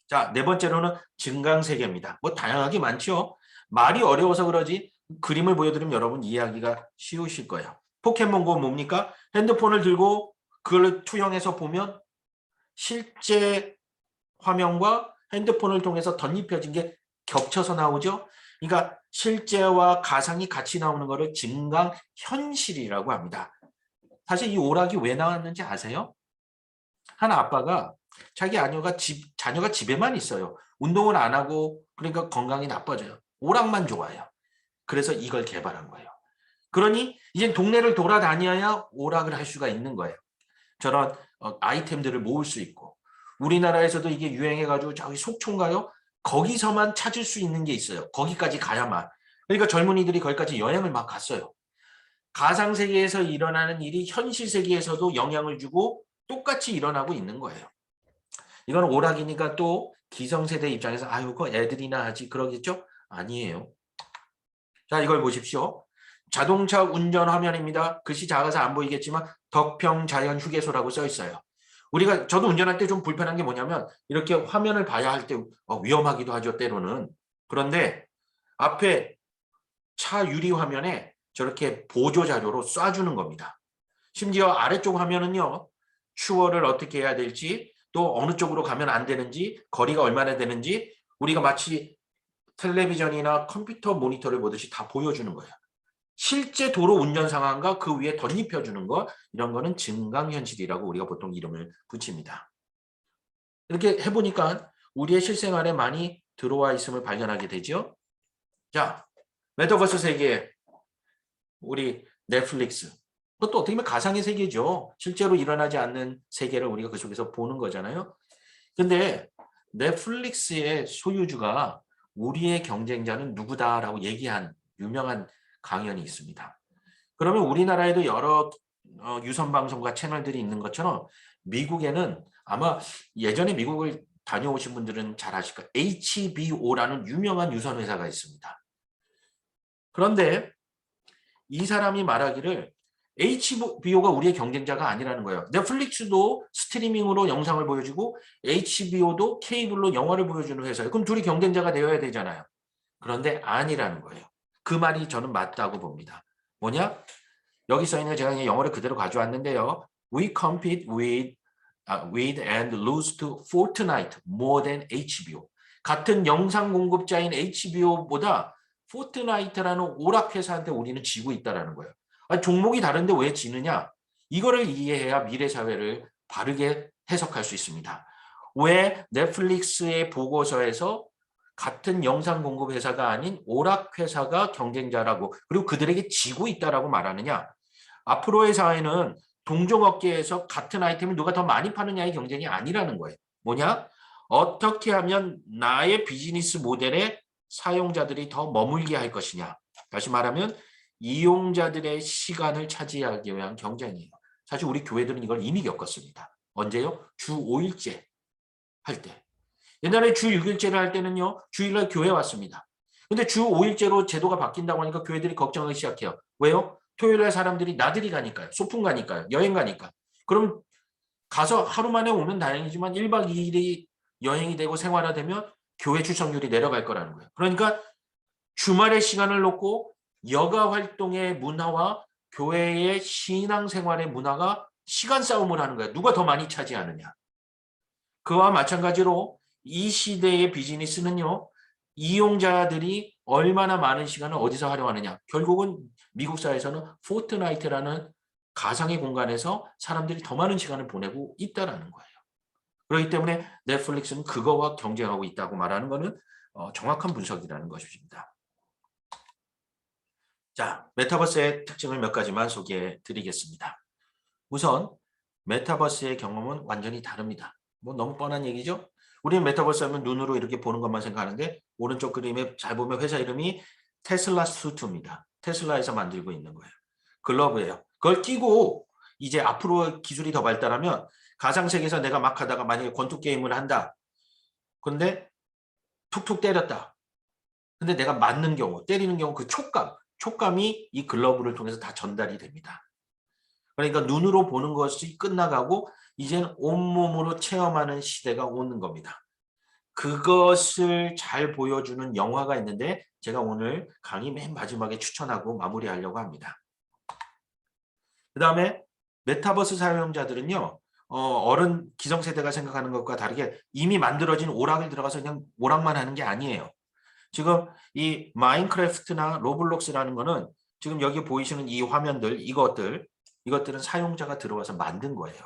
자, 네 번째로는 증강세계입니다. 뭐 다양하게 많죠. 말이 어려워서 그러지 그림을 보여드리면 여러분 이해하기가 쉬우실 거예요. 포켓몬고 뭡니까? 핸드폰을 들고 그걸 투영해서 보면 실제 화면과 핸드폰을 통해서 덧입혀진 게 겹쳐서 나오죠. 그러니까 실제와 가상이 같이 나오는 것을 증강현실이라고 합니다. 사실 이 오락이 왜 나왔는지 아세요? 한 아빠가 자기 자녀가 집에만 있어요. 운동을 안 하고 그러니까 건강이 나빠져요. 오락만 좋아해요. 그래서 이걸 개발한 거예요. 그러니 이제 동네를 돌아다녀야 오락을 할 수가 있는 거예요. 저런 아이템들을 모을 수 있고 우리나라에서도 이게 유행해가지고 저기 속초인가요? 거기서만 찾을 수 있는 게 있어요. 거기까지 가야만. 그러니까 젊은이들이 거기까지 여행을 막 갔어요. 가상세계에서 일어나는 일이 현실 세계에서도 영향을 주고 똑같이 일어나고 있는 거예요. 이건 오락이니까 또 기성세대 입장에서 아유 그거 애들이나 하지 그러겠죠? 아니에요. 자 이걸 보십시오. 자동차 운전 화면입니다. 글씨 작아서 안 보이겠지만 덕평자연휴게소라고 써 있어요. 우리가 저도 운전할 때 좀 불편한 게 뭐냐면 이렇게 화면을 봐야 할 때 위험하기도 하죠 때로는. 그런데 앞에 차 유리 화면에 저렇게 보조 자료로 쏴주는 겁니다. 심지어 아래쪽 화면은요. 추월을 어떻게 해야 될지 또 어느 쪽으로 가면 안 되는지 거리가 얼마나 되는지 우리가 마치 텔레비전이나 컴퓨터 모니터를 보듯이 다 보여주는 거예요. 실제 도로 운전 상황과 그 위에 덧입혀주는 거 이런 거는 증강현실이라고 우리가 보통 이름을 붙입니다. 이렇게 해보니까 우리의 실생활에 많이 들어와 있음을 발견하게 되죠. 자, 메타버스 세계 우리 넷플릭스 그것도 어떻게 보면 가상의 세계죠. 실제로 일어나지 않는 세계를 우리가 그 속에서 보는 거잖아요. 근데 넷플릭스의 소유주가 우리의 경쟁자는 누구다라고 얘기한 유명한 강연이 있습니다. 그러면 우리나라에도 여러 유선방송과 채널들이 있는 것처럼 미국에는 아마 예전에 미국을 다녀오신 분들은 잘 아실 거예요. HBO라는 유명한 유선회사가 있습니다. 그런데 이 사람이 말하기를 HBO가 우리의 경쟁자가 아니라는 거예요. 넷플릭스도 스트리밍으로 영상을 보여주고 HBO도 케이블로 영화를 보여주는 회사예요. 그럼 둘이 경쟁자가 되어야 되잖아요. 그런데 아니라는 거예요. 그 말이 저는 맞다고 봅니다. 뭐냐? 여기 써 있는 제가 영어를 그대로 가져왔는데요. We compete with and lose to Fortnite more than HBO. 같은 영상 공급자인 HBO보다 포트나이트라는 오락회사한테 우리는 지고 있다는 거예요. 아니, 종목이 다른데 왜 지느냐? 이거를 이해해야 미래 사회를 바르게 해석할 수 있습니다. 왜 넷플릭스의 보고서에서 같은 영상 공급 회사가 아닌 오락회사가 경쟁자라고 그리고 그들에게 지고 있다라고 말하느냐? 앞으로의 사회는 동종업계에서 같은 아이템을 누가 더 많이 파느냐의 경쟁이 아니라는 거예요. 뭐냐? 어떻게 하면 나의 비즈니스 모델에 사용자들이 더 머물게 할 것이냐. 다시 말하면 이용자들의 시간을 차지하기 위한 경쟁이에요. 사실 우리 교회들은 이걸 이미 겪었습니다. 언제요? 주 5일째 할 때. 옛날에 주 6일째를 할 때는요. 주일날 교회 왔습니다. 근데 주 5일제로 제도가 바뀐다고 하니까 교회들이 걱정하기 시작해요. 왜요? 토요일에 사람들이 나들이 가니까요. 소풍 가니까요. 여행 가니까. 그럼 가서 하루 만에 오면 다행이지만 1박 2일이 여행이 되고 생활화되면 교회 출석률이 내려갈 거라는 거예요. 그러니까 주말의 시간을 놓고 여가 활동의 문화와 교회의 신앙생활의 문화가 시간 싸움을 하는 거예요. 누가 더 많이 차지하느냐. 그와 마찬가지로 이 시대의 비즈니스는요. 이용자들이 얼마나 많은 시간을 어디서 활용하느냐. 결국은 미국 사회에서는 포트나이트라는 가상의 공간에서 사람들이 더 많은 시간을 보내고 있다는 거예요. 그렇기 때문에 넷플릭스는 그거와 경쟁하고 있다고 말하는 것은 정확한 분석이라는 것입니다. 자, 메타버스의 특징을 몇 가지만 소개해 드리겠습니다. 우선 메타버스의 경험은 완전히 다릅니다. 뭐 너무 뻔한 얘기죠? 우리는 메타버스 하면 눈으로 이렇게 보는 것만 생각하는데 오른쪽 그림에 잘 보면 회사 이름이 테슬라 수트입니다. 테슬라에서 만들고 있는 거예요. 글러브예요. 그걸 끼고 이제 앞으로 기술이 더 발달하면 가상세계에서 내가 막 하다가 만약에 권투 게임을 한다. 근데 툭툭 때렸다. 근데 내가 맞는 경우, 때리는 경우 그 촉감이 이 글러브를 통해서 다 전달이 됩니다. 그러니까 눈으로 보는 것이 끝나가고 이제는 온몸으로 체험하는 시대가 오는 겁니다. 그것을 잘 보여주는 영화가 있는데 제가 오늘 강의 맨 마지막에 추천하고 마무리하려고 합니다. 그 다음에 메타버스 사용자들은요. 어른 기성세대가 생각하는 것과 다르게 이미 만들어진 오락을 들어가서 그냥 오락만 하는 게 아니에요. 지금 이 마인크래프트나 로블록스라는 거는 지금 여기 보이시는 이 화면들, 이것들은 사용자가 들어와서 만든 거예요.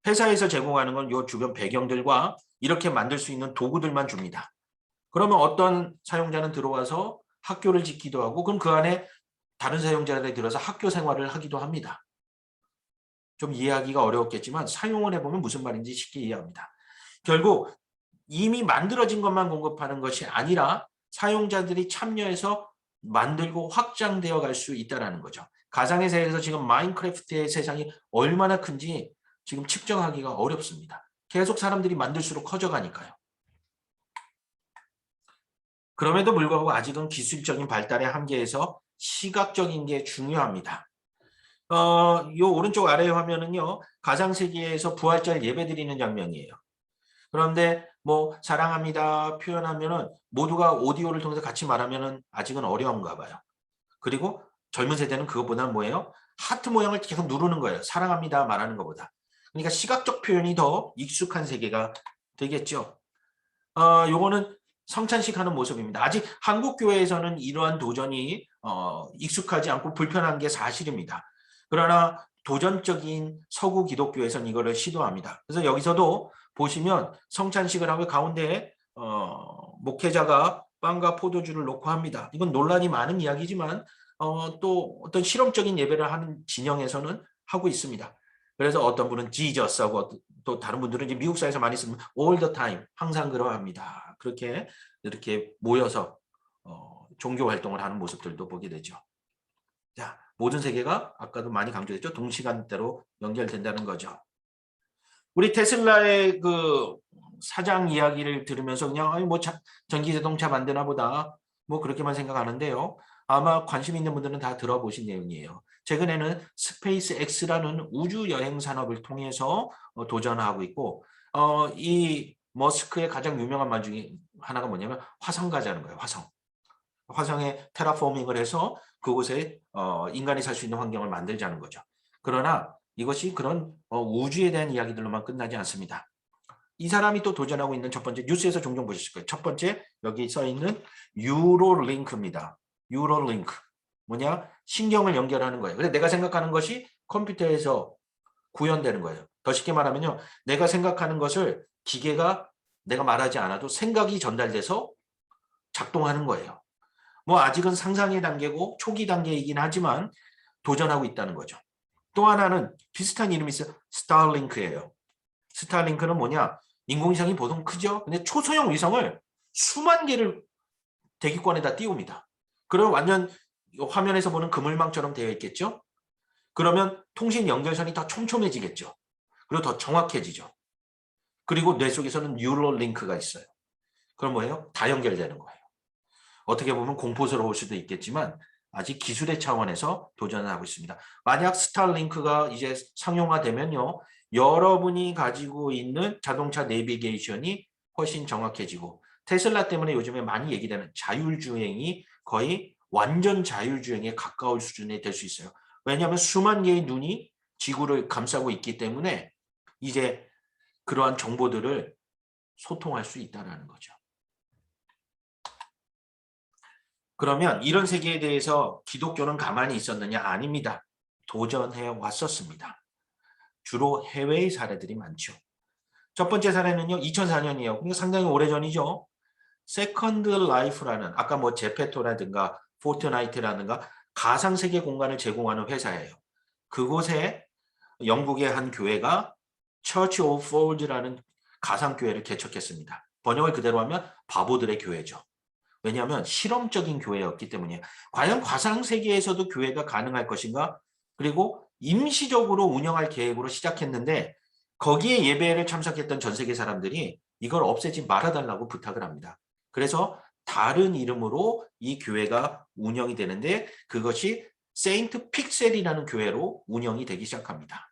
회사에서 제공하는 건 이 주변 배경들과 이렇게 만들 수 있는 도구들만 줍니다. 그러면 어떤 사용자는 들어와서 학교를 짓기도 하고 그럼 그 안에 다른 사용자들이 들어서 학교 생활을 하기도 합니다. 좀 이해하기가 어려웠겠지만 사용을 해보면 무슨 말인지 쉽게 이해합니다. 결국 이미 만들어진 것만 공급하는 것이 아니라 사용자들이 참여해서 만들고 확장되어 갈 수 있다는 거죠. 가상의 세계에서 지금 마인크래프트의 세상이 얼마나 큰지 지금 측정하기가 어렵습니다. 계속 사람들이 만들수록 커져가니까요. 그럼에도 불구하고 아직은 기술적인 발달의 한계에서 시각적인 게 중요합니다. 요 오른쪽 아래 화면은요. 가상세계에서 부활절 예배드리는 장면이에요. 그런데 뭐 사랑합니다 표현하면은 모두가 오디오를 통해서 같이 말하면은 아직은 어려운가 봐요. 그리고 젊은 세대는 그것보다는 뭐예요? 하트 모양을 계속 누르는 거예요. 사랑합니다 말하는 것보다. 그러니까 시각적 표현이 더 익숙한 세계가 되겠죠. 요거는 성찬식 하는 모습입니다. 아직 한국 교회에서는 이러한 도전이 익숙하지 않고 불편한 게 사실입니다. 그러나 도전적인 서구 기독교에서는 이거를 시도합니다. 그래서 여기서도 보시면 성찬식을 하고 가운데에 목회자가 빵과 포도주를 놓고 합니다. 이건 논란이 많은 이야기지만 또 어떤 실험적인 예배를 하는 진영에서는 하고 있습니다. 그래서 어떤 분은 지저스하고 또 다른 분들은 이제 미국 사회에서 많이 쓰는 all the time, 항상 그러합니다. 그렇게 이렇게 모여서 종교 활동을 하는 모습들도 보게 되죠. 자, 모든 세계가 아까도 많이 강조했죠. 동시간대로 연결된다는 거죠. 우리 테슬라의 그 사장 이야기를 들으면서 그냥 아니 뭐 전기 자동차 만드나 보다 뭐 그렇게만 생각하는데요. 아마 관심 있는 분들은 다 들어보신 내용이에요. 최근에는 스페이스 X라는 우주 여행 산업을 통해서 도전하고 있고 이 머스크의 가장 유명한 말 중에 하나가 뭐냐면 화성 가자는 거예요. 화성에 테라포밍을 해서 그곳에 인간이 살 수 있는 환경을 만들자는 거죠. 그러나 이것이 그런 우주에 대한 이야기들로만 끝나지 않습니다. 이 사람이 또 도전하고 있는 첫 번째 뉴스에서 종종 보셨을 거예요. 첫 번째 여기 써 있는 유로링크입니다. 유로링크 뭐냐? 신경을 연결하는 거예요. 그래서 내가 생각하는 것이 컴퓨터에서 구현되는 거예요. 더 쉽게 말하면요. 내가 생각하는 것을 기계가 내가 말하지 않아도 생각이 전달돼서 작동하는 거예요. 뭐 아직은 상상의 단계고 초기 단계이긴 하지만 도전하고 있다는 거죠. 또 하나는 비슷한 이름이 있어요. 스타링크예요. 스타링크는 뭐냐? 인공위성이 보통 크죠? 근데 초소형 위성을 수만 개를 대기권에다 띄웁니다. 그럼 완전 화면에서 보는 그물망처럼 되어 있겠죠? 그러면 통신 연결선이 더 촘촘해지겠죠. 그리고 더 정확해지죠. 그리고 뇌 속에서는 뉴럴링크가 있어요. 그럼 뭐예요? 다 연결되는 거예요. 어떻게 보면 공포스러울 수도 있겠지만 아직 기술의 차원에서 도전을 하고 있습니다. 만약 스타링크가 이제 상용화되면요. 여러분이 가지고 있는 자동차 내비게이션이 훨씬 정확해지고 테슬라 때문에 요즘에 많이 얘기되는 자율주행이 거의 완전 자율주행에 가까울 수준이 될 수 있어요. 왜냐하면 수만 개의 눈이 지구를 감싸고 있기 때문에 이제 그러한 정보들을 소통할 수 있다는 거죠. 그러면 이런 세계에 대해서 기독교는 가만히 있었느냐? 아닙니다. 도전해 왔었습니다. 주로 해외의 사례들이 많죠. 첫 번째 사례는요. 2004년이에요. 그러니까 상당히 오래전이죠. 세컨드 라이프라는 아까 뭐 제페토라든가 포트나이트라든가 가상세계 공간을 제공하는 회사예요. 그곳에 영국의 한 교회가 Church of Fools,라는 가상교회를 개척했습니다. 번역을 그대로 하면 바보들의 교회죠. 왜냐하면 실험적인 교회였기 때문이에요. 과연 가상세계에서도 교회가 가능할 것인가? 그리고 임시적으로 운영할 계획으로 시작했는데 거기에 예배를 참석했던 전 세계 사람들이 이걸 없애지 말아달라고 부탁을 합니다. 그래서 다른 이름으로 이 교회가 운영이 되는데 그것이 세인트 픽셀이라는 교회로 운영이 되기 시작합니다.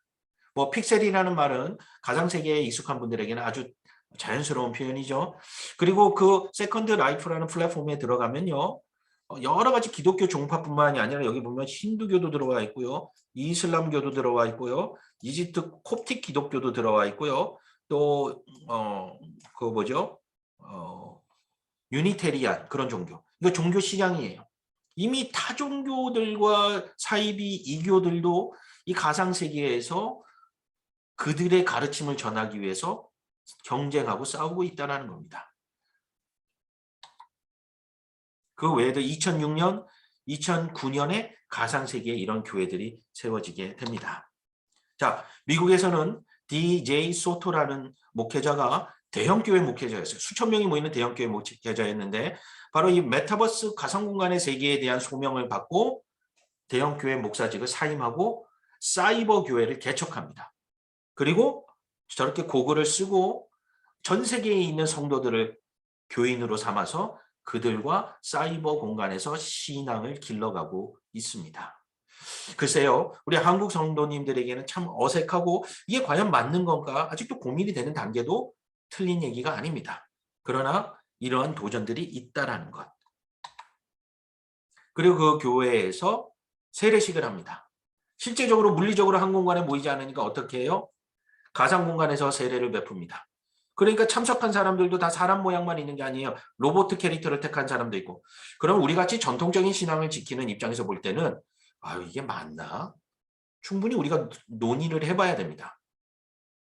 뭐 픽셀이라는 말은 가상세계에 익숙한 분들에게는 아주 자연스러운 표현이죠. 그리고 그 세컨드 라이프라는 플랫폼에 들어가면요. 여러 가지 기독교 종파뿐만이 아니라 여기 보면 힌두교도 들어와 있고요. 이슬람교도 들어와 있고요. 이집트 콥틱 기독교도 들어와 있고요. 또 그거 뭐죠? 유니테리안 그런 종교. 이거 종교 시장이에요. 이미 타 종교들과 사이비 이교들도 이 가상세계에서 그들의 가르침을 전하기 위해서 경쟁하고 싸우고 있다는 겁니다. 그 외에도 2006년, 2009년에 가상세계에 이런 교회들이 세워지게 됩니다. 자, 미국에서는 DJ 소토라는 목회자가 대형교회 목회자였어요. 수천 명이 모이는 대형교회 목회자였는데 바로 이 메타버스 가상공간의 세계에 대한 소명을 받고 대형교회 목사직을 사임하고 사이버 교회를 개척합니다. 그리고 저렇게 고글을 쓰고 전 세계에 있는 성도들을 교인으로 삼아서 그들과 사이버 공간에서 신앙을 길러가고 있습니다. 글쎄요, 우리 한국 성도님들에게는 참 어색하고 이게 과연 맞는 건가 아직도 고민이 되는 단계도 틀린 얘기가 아닙니다. 그러나 이러한 도전들이 있다라는 것. 그리고 그 교회에서 세례식을 합니다. 실제적으로 물리적으로 한 공간에 모이지 않으니까 어떻게 해요? 가상 공간에서 세례를 베풉니다. 그러니까 참석한 사람들도 다 사람 모양만 있는 게 아니에요. 로봇 캐릭터를 택한 사람도 있고. 그럼 우리 같이 전통적인 신앙을 지키는 입장에서 볼 때는 아유 이게 맞나? 충분히 우리가 논의를 해봐야 됩니다.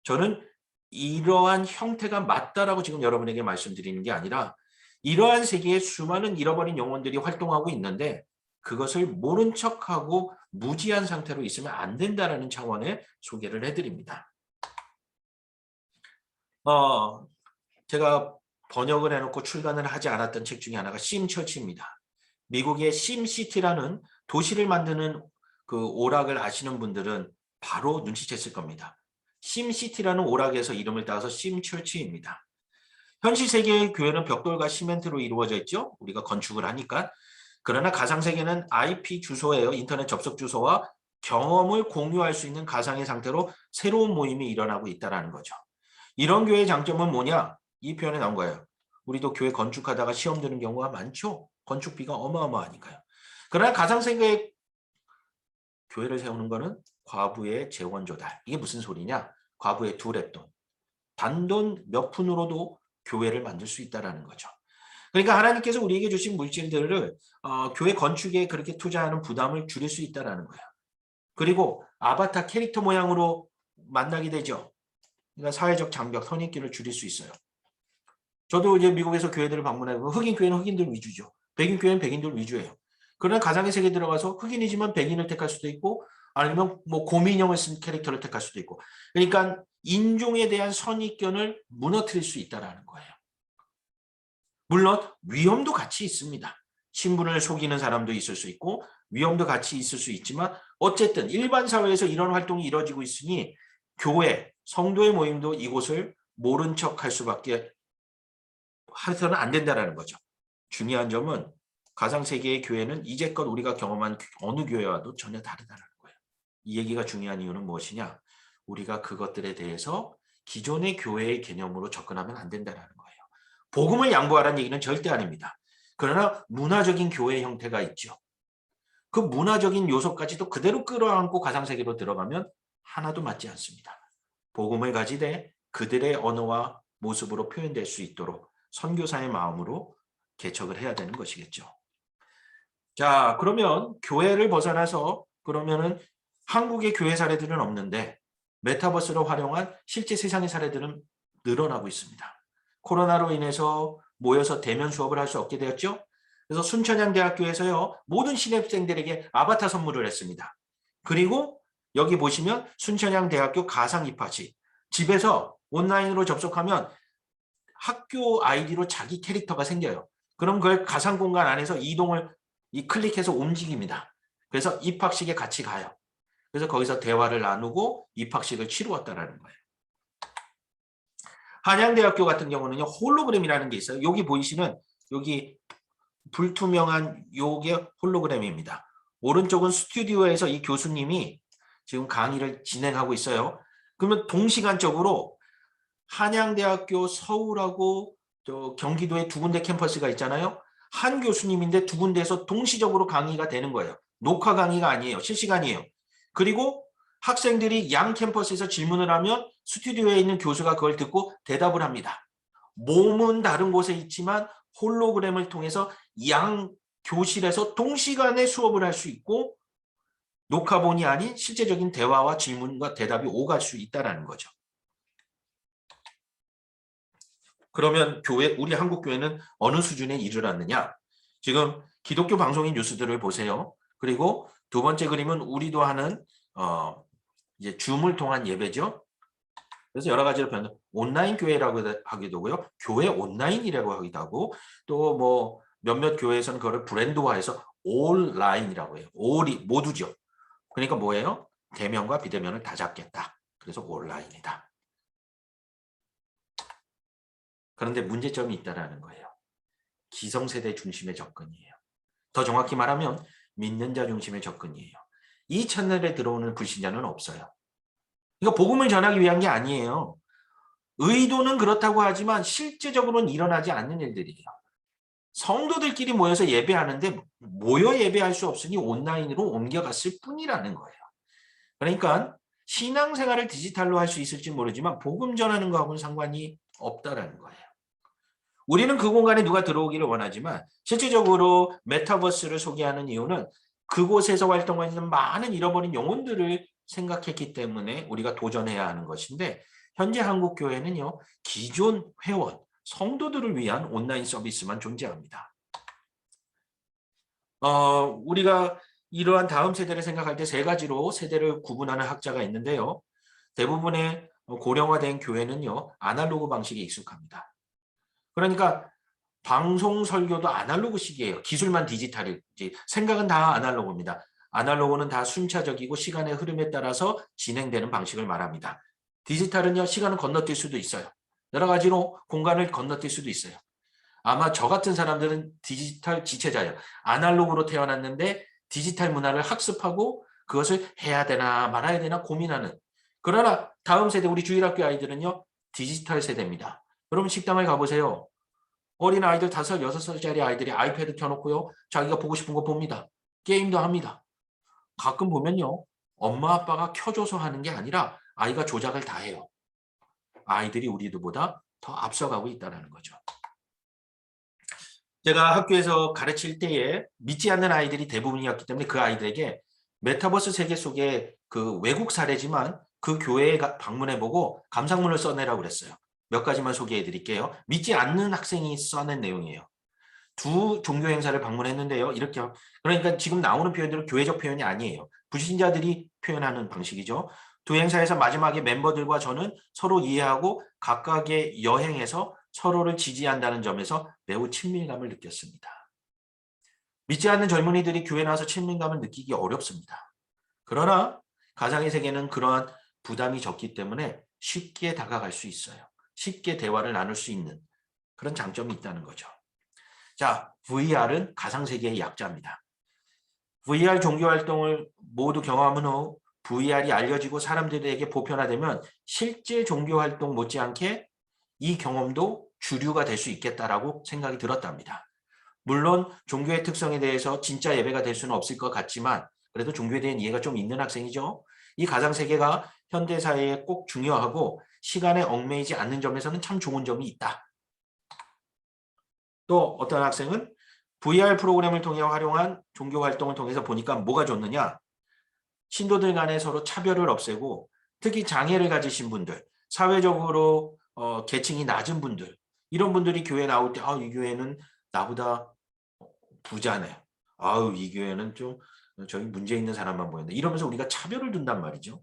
저는 이러한 형태가 맞다라고 지금 여러분에게 말씀드리는 게 아니라 이러한 세계에 수많은 잃어버린 영혼들이 활동하고 있는데 그것을 모른 척하고 무지한 상태로 있으면 안 된다라는 차원의 소개를 해드립니다. 제가 번역을 해놓고 출간을 하지 않았던 책 중에 하나가 심처치입니다. 미국의 심시티라는 도시를 만드는 그 오락을 아시는 분들은 바로 눈치챘을 겁니다. 심시티라는 오락에서 이름을 따서 심처치입니다. 현실 세계의 교회는 벽돌과 시멘트로 이루어져 있죠. 우리가 건축을 하니까. 그러나 가상세계는 IP 주소예요. 인터넷 접속 주소와 경험을 공유할 수 있는 가상의 상태로 새로운 모임이 일어나고 있다는 거죠. 이런 교회의 장점은 뭐냐? 이 표현에 나온 거예요. 우리도 교회 건축하다가 시험 드는 경우가 많죠. 건축비가 어마어마하니까요. 그러나 가상세계에 교회를 세우는 거는 과부의 재원 조달. 이게 무슨 소리냐? 과부의 두 랩돈. 단돈 몇 푼으로도 교회를 만들 수 있다는 거죠. 그러니까 하나님께서 우리에게 주신 물질들을 교회 건축에 그렇게 투자하는 부담을 줄일 수 있다는 거예요. 그리고 아바타 캐릭터 모양으로 만나게 되죠. 그러니까 사회적 장벽, 선입견을 줄일 수 있어요. 저도 이제 미국에서 교회들을 방문하고 흑인 교회는 흑인들 위주죠. 백인 교회는 백인들 위주예요. 그러나 가상의 세계에 들어가서 흑인이지만 백인을 택할 수도 있고 아니면 뭐 곰인형을 쓴 캐릭터를 택할 수도 있고 그러니까 인종에 대한 선입견을 무너뜨릴 수 있다는 거예요. 물론 위험도 같이 있습니다. 신분을 속이는 사람도 있을 수 있고 위험도 같이 있을 수 있지만 어쨌든 일반 사회에서 이런 활동이 이루어지고 있으니 교회, 성도의 모임도 이곳을 모른 척할 수밖에 해서는 안 된다는 거죠. 중요한 점은 가상세계의 교회는 이제껏 우리가 경험한 어느 교회와도 전혀 다르다는 거예요. 이 얘기가 중요한 이유는 무엇이냐? 우리가 그것들에 대해서 기존의 교회의 개념으로 접근하면 안 된다는 거예요. 복음을 양보하라는 얘기는 절대 아닙니다. 그러나 문화적인 교회 형태가 있죠. 그 문화적인 요소까지도 그대로 끌어안고 가상세계로 들어가면 하나도 맞지 않습니다. 복음을 가지되 그들의 언어와 모습으로 표현될 수 있도록 선교사의 마음으로 개척을 해야 되는 것이겠죠. 자, 그러면 교회를 벗어나서 그러면은 한국의 교회 사례들은 없는데 메타버스를 활용한 실제 세상의 사례들은 늘어나고 있습니다. 코로나로 인해서 모여서 대면 수업을 할 수 없게 되었죠. 그래서 순천향대학교에서요, 모든 신입생들에게 아바타 선물을 했습니다. 그리고 여기 보시면 순천향대학교 가상 입학식, 집에서 온라인으로 접속하면 학교 아이디로 자기 캐릭터가 생겨요. 그럼 그걸 가상 공간 안에서 이동을 클릭해서 움직입니다. 그래서 입학식에 같이 가요. 그래서 거기서 대화를 나누고 입학식을 치루었다라는 거예요. 한양대학교 같은 경우는요, 홀로그램이라는 게 있어요. 여기 보이시는 여기 불투명한 요게 홀로그램입니다. 오른쪽은 스튜디오에서 이 교수님이 지금 강의를 진행하고 있어요. 그러면 동시간적으로 한양대학교 서울하고 저 경기도에 두 군데 캠퍼스가 있잖아요. 한 교수님인데 두 군데에서 동시적으로 강의가 되는 거예요. 녹화 강의가 아니에요. 실시간이에요. 그리고 학생들이 양 캠퍼스에서 질문을 하면 스튜디오에 있는 교수가 그걸 듣고 대답을 합니다. 몸은 다른 곳에 있지만 홀로그램을 통해서 양 교실에서 동시간에 수업을 할 수 있고 녹화본이 아닌 실제적인 대화와 질문과 대답이 오갈 수 있다는 거죠. 그러면 우리 한국 교회는 어느 수준에 이르렀느냐? 지금 기독교 방송인 뉴스들을 보세요. 그리고 두 번째 그림은 우리도 하는 이제 줌을 통한 예배죠. 그래서 여러 가지로 온라인 교회라고 하기도 하고요. 교회 온라인이라고 하기도 하고 또 뭐 몇몇 교회에서는 그거를 브랜드화해서 온라인이라고 해요. 올이 모두죠. 그러니까 뭐예요? 대면과 비대면을 다 잡겠다. 그래서 온라인이다. 그런데 문제점이 있다는 거예요. 기성세대 중심의 접근이에요. 더 정확히 말하면 믿는 자 중심의 접근이에요. 이 채널에 들어오는 불신자는 없어요. 이거 복음을 전하기 위한 게 아니에요. 의도는 그렇다고 하지만 실제적으로는 일어나지 않는 일들이에요. 성도들끼리 모여서 예배하는데 모여 예배할 수 없으니 온라인으로 옮겨갔을 뿐이라는 거예요. 그러니까 신앙생활을 디지털로 할 수 있을지 모르지만 복음 전하는 거하고는 상관이 없다라는 거예요. 우리는 그 공간에 누가 들어오기를 원하지만 실질적으로 메타버스를 소개하는 이유는 그곳에서 활동하는 많은 잃어버린 영혼들을 생각했기 때문에 우리가 도전해야 하는 것인데 현재 한국교회는요. 기존 회원, 성도들을 위한 온라인 서비스만 존재합니다. 우리가 이러한 다음 세대를 생각할 때 세 가지로 세대를 구분하는 학자가 있는데요. 대부분의 고령화된 교회는요. 아날로그 방식에 익숙합니다. 그러니까 방송 설교도 아날로그식이에요. 기술만 디지털이지 생각은 다 아날로그입니다. 아날로그는 다 순차적이고 시간의 흐름에 따라서 진행되는 방식을 말합니다. 디지털은요. 시간을 건너뛸 수도 있어요. 여러 가지로 공간을 건너뛸 수도 있어요. 아마 저 같은 사람들은 디지털 지체자예요. 아날로그로 태어났는데 디지털 문화를 학습하고 그것을 해야 되나 말아야 되나 고민하는. 그러나 다음 세대 우리 주일학교 아이들은요. 디지털 세대입니다. 여러분 식당을 가보세요. 어린 아이들 5살, 6살짜리 아이들이 아이패드 켜놓고요. 자기가 보고 싶은 거 봅니다. 게임도 합니다. 가끔 보면요. 엄마 아빠가 켜줘서 하는 게 아니라 아이가 조작을 다 해요. 아이들이 우리들보다 더 앞서가고 있다는 거죠. 제가 학교에서 가르칠 때에 믿지 않는 아이들이 대부분이었기 때문에 그 아이들에게 메타버스 세계 속에 그 외국 사례지만 그 교회에 방문해보고 감상문을 써내라고 그랬어요. 몇 가지만 소개해 드릴게요. 믿지 않는 학생이 써낸 내용이에요. 두 종교 행사를 방문했는데요. 이렇게 그러니까 지금 나오는 표현들은 교회적 표현이 아니에요. 불신자들이 표현하는 방식이죠. 두 행사에서 마지막에 멤버들과 저는 서로 이해하고 각각의 여행에서 서로를 지지한다는 점에서 매우 친밀감을 느꼈습니다. 믿지 않는 젊은이들이 교회 나와서 친밀감을 느끼기 어렵습니다. 그러나 가상의 세계는 그러한 부담이 적기 때문에 쉽게 다가갈 수 있어요. 쉽게 대화를 나눌 수 있는 그런 장점이 있다는 거죠. 자, VR은 가상세계의 약자입니다. VR 종교활동을 모두 경험한 후 VR이 알려지고 사람들에게 보편화되면 실제 종교활동 못지않게 이 경험도 주류가 될 수 있겠다라고 생각이 들었답니다. 물론 종교의 특성에 대해서 진짜 예배가 될 수는 없을 것 같지만 그래도 종교에 대한 이해가 좀 있는 학생이죠. 이 가상세계가 현대사회에 꼭 중요하고 시간에 얽매이지 않는 점에서는 참 좋은 점이 있다. 또 어떤 학생은 VR 프로그램을 통해 활용한 종교활동을 통해서 보니까 뭐가 좋느냐. 신도들 간에 서로 차별을 없애고 특히 장애를 가지신 분들, 사회적으로 계층이 낮은 분들, 이런 분들이 교회에 나올 때 이 교회는 나보다 부자네. 아우 이 교회는 좀 저기 문제 있는 사람만 보인다. 이러면서 우리가 차별을 둔단 말이죠.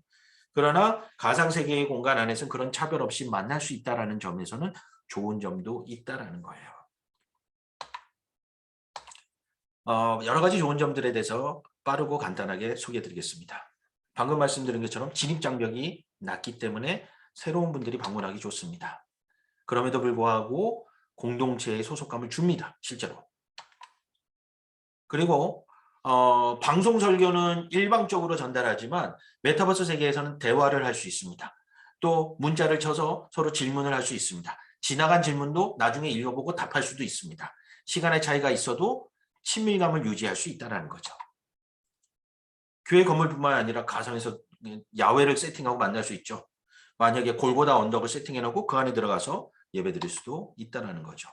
그러나 가상세계의 공간 안에서는 그런 차별 없이 만날 수 있다는 점에서는 좋은 점도 있다는 거예요. 여러 가지 좋은 점들에 대해서 빠르고 간단하게 소개해드리겠습니다. 방금 말씀드린 것처럼 진입장벽이 낮기 때문에 새로운 분들이 방문하기 좋습니다. 그럼에도 불구하고 공동체의 소속감을 줍니다. 실제로. 그리고 방송 설교는 일방적으로 전달하지만 메타버스 세계에서는 대화를 할 수 있습니다. 또 문자를 쳐서 서로 질문을 할 수 있습니다. 지나간 질문도 나중에 읽어보고 답할 수도 있습니다. 시간의 차이가 있어도 친밀감을 유지할 수 있다는 거죠. 교회 건물뿐만 아니라 가상에서 야외를 세팅하고 만날 수 있죠. 만약에 골고다 언덕을 세팅해놓고 그 안에 들어가서 예배드릴 수도 있다는 거죠.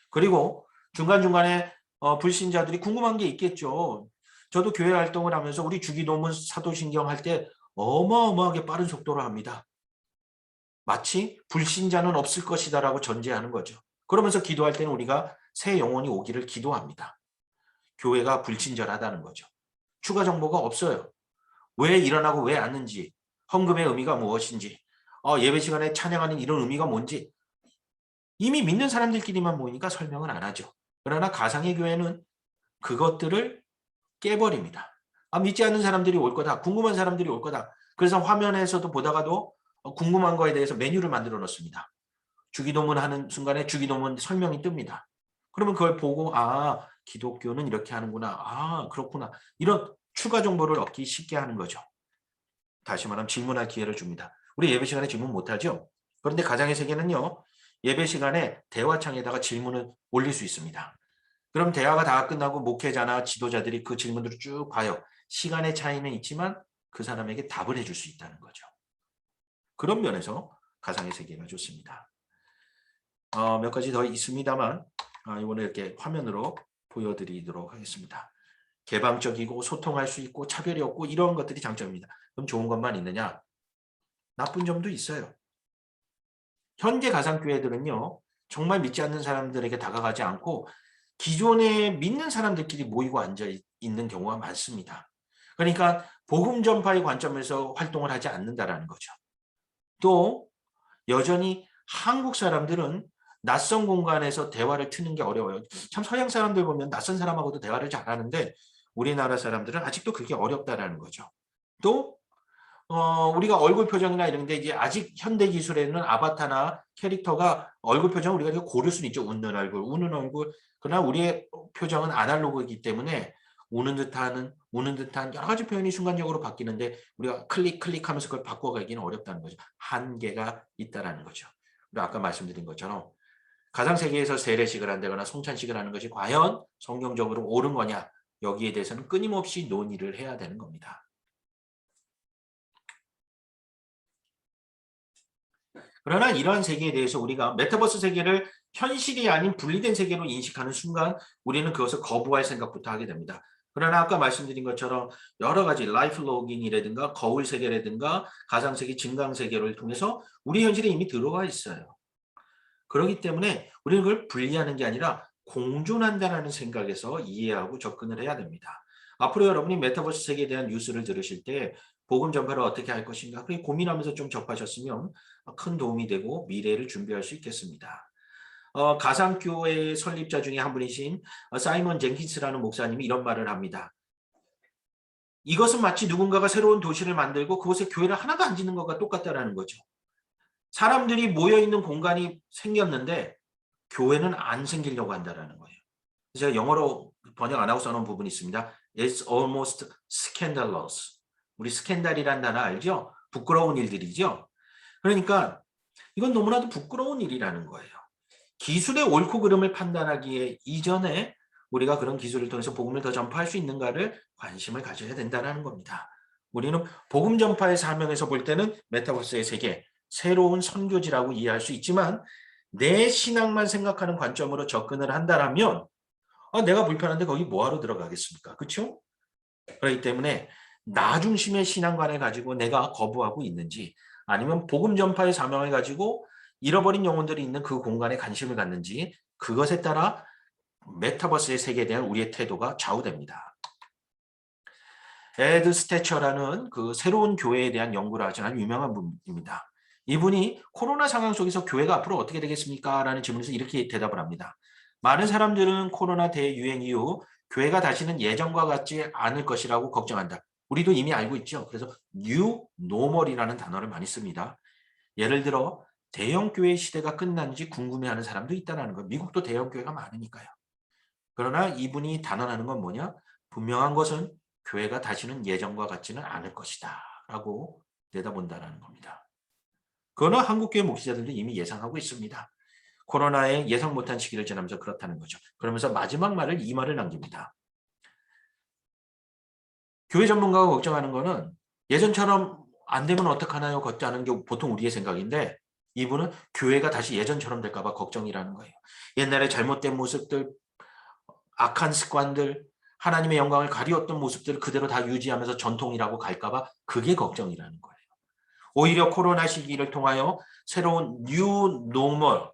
그리고 중간중간에 불신자들이 궁금한 게 있겠죠. 저도 교회 활동을 하면서 우리 주기도문 사도신경 할 때 어마어마하게 빠른 속도로 합니다. 마치 불신자는 없을 것이다라고 전제하는 거죠. 그러면서 기도할 때는 우리가 새 영혼이 오기를 기도합니다. 교회가 불친절하다는 거죠. 추가 정보가 없어요. 왜 일어나고 왜 앉는지, 헌금의 의미가 무엇인지, 예배 시간에 찬양하는 이런 의미가 뭔지 이미 믿는 사람들끼리만 모이니까 설명은 안 하죠. 그러나 가상의 교회는 그것들을 깨버립니다. 믿지 않는 사람들이 올 거다. 궁금한 사람들이 올 거다. 그래서 화면에서도 보다가도 궁금한 거에 대해서 메뉴를 만들어 놓습니다. 주기도문 하는 순간에 주기도문 설명이 뜹니다. 그러면 그걸 보고 기독교는 이렇게 하는구나. 그렇구나. 이런 추가 정보를 얻기 쉽게 하는 거죠. 다시 말하면 질문할 기회를 줍니다. 우리 예배 시간에 질문 못하죠? 그런데 가상의 세계는요. 예배 시간에 대화창에다가 질문을 올릴 수 있습니다. 그럼 대화가 다 끝나고 목회자나 지도자들이 그 질문들을 쭉 봐요. 시간의 차이는 있지만 그 사람에게 답을 해줄 수 있다는 거죠. 그런 면에서 가상의 세계가 좋습니다. 몇 가지 더 있습니다만 이번에 이렇게 화면으로 보여드리도록 하겠습니다. 개방적이고 소통할 수 있고 차별이 없고 이런 것들이 장점입니다. 그럼 좋은 것만 있느냐? 나쁜 점도 있어요. 현재 가상교회들은요. 정말 믿지 않는 사람들에게 다가가지 않고 기존에 믿는 사람들끼리 모이고 앉아 있는 경우가 많습니다. 그러니까 복음 전파의 관점에서 활동을 하지 않는다라는 거죠. 또 여전히 한국 사람들은 낯선 공간에서 대화를 트는 게 어려워요. 참 서양 사람들 보면 낯선 사람하고도 대화를 잘하는데 우리나라 사람들은 아직도 그게 어렵다라는 거죠. 또 우리가 얼굴 표정이나 이런 데 이제 아직 현대 기술에는 아바타나 캐릭터가 얼굴 표정을 우리가 고를 수는 있죠. 웃는 얼굴, 우는 얼굴. 그러나 우리의 표정은 아날로그이기 때문에 우는 듯한 여러 가지 표현이 순간적으로 바뀌는데 우리가 클릭하면서 그걸 바꿔가기는 어렵다는 거죠. 한계가 있다는 거죠. 그리고 아까 말씀드린 것처럼 가상세계에서 세례식을 한다거나 성찬식을 하는 것이 과연 성경적으로 옳은 거냐 여기에 대해서는 끊임없이 논의를 해야 되는 겁니다. 그러나 이러한 세계에 대해서 우리가 메타버스 세계를 현실이 아닌 분리된 세계로 인식하는 순간 우리는 그것을 거부할 생각부터 하게 됩니다. 그러나 아까 말씀드린 것처럼 여러 가지 라이프 로깅이라든가 거울 세계라든가 가상세계, 증강세계를 통해서 우리 현실에 이미 들어와 있어요. 그렇기 때문에 우리는 그걸 분리하는 게 아니라 공존한다는 생각에서 이해하고 접근을 해야 됩니다. 앞으로 여러분이 메타버스 세계에 대한 뉴스를 들으실 때 복음 전파를 어떻게 할 것인가 그렇게 고민하면서 좀 접하셨으면 큰 도움이 되고 미래를 준비할 수 있겠습니다. 가상교회의 설립자 중에 한 분이신 사이먼 젠킨스라는 목사님이 이런 말을 합니다. 이것은 마치 누군가가 새로운 도시를 만들고 그곳에 교회를 하나도 안 짓는 것과 똑같다는 거죠. 사람들이 모여있는 공간이 생겼는데 교회는 안 생기려고 한다는 거예요. 제가 영어로 번역 안 하고 써놓은 부분이 있습니다. It's almost scandalous. 우리 스캔들이란 단어 알죠? 부끄러운 일들이죠. 그러니까 이건 너무나도 부끄러운 일이라는 거예요. 기술의 옳고 그름을 판단하기에 이전에 우리가 그런 기술을 통해서 복음을 더 전파할 수 있는가를 관심을 가져야 된다는 겁니다. 우리는 복음 전파의 사명에서 볼 때는 메타버스의 세계, 새로운 선교지라고 이해할 수 있지만 내 신앙만 생각하는 관점으로 접근을 한다면 내가 불편한데 거기 뭐하러 들어가겠습니까? 그렇죠? 그렇기 때문에 나 중심의 신앙관을 가지고 내가 거부하고 있는지 아니면 복음 전파의 사명을 가지고 잃어버린 영혼들이 있는 그 공간에 관심을 갖는지 그것에 따라 메타버스의 세계에 대한 우리의 태도가 좌우됩니다. 에드 스태처라는 그 새로운 교회에 대한 연구를 하신 아주 유명한 분입니다. 이분이 코로나 상황 속에서 교회가 앞으로 어떻게 되겠습니까? 라는 질문에서 이렇게 대답을 합니다. 많은 사람들은 코로나 대유행 이후 교회가 다시는 예전과 같지 않을 것이라고 걱정한다. 우리도 이미 알고 있죠. 그래서 뉴 노멀이라는 단어를 많이 씁니다. 예를 들어 대형 교회 시대가 끝난지 궁금해하는 사람도 있다는 거예요. 미국도 대형 교회가 많으니까요. 그러나 이분이 단언하는 건 뭐냐? 분명한 것은 교회가 다시는 예전과 같지는 않을 것이다 라고 내다본다는 겁니다. 그러나 한국교회 목회자들도 이미 예상하고 있습니다. 코로나에 예상 못한 시기를 지나면서 그렇다는 거죠. 그러면서 마지막 말을 이 말을 남깁니다. 교회 전문가가 걱정하는 거는 예전처럼 안 되면 어떡하나요? 걱정하는 게 보통 우리의 생각인데 이분은 교회가 다시 예전처럼 될까 봐 걱정이라는 거예요. 옛날에 잘못된 모습들, 악한 습관들, 하나님의 영광을 가리웠던 모습들을 그대로 다 유지하면서 전통이라고 갈까 봐 그게 걱정이라는 거예요. 오히려 코로나 시기를 통하여 새로운 뉴 노멀,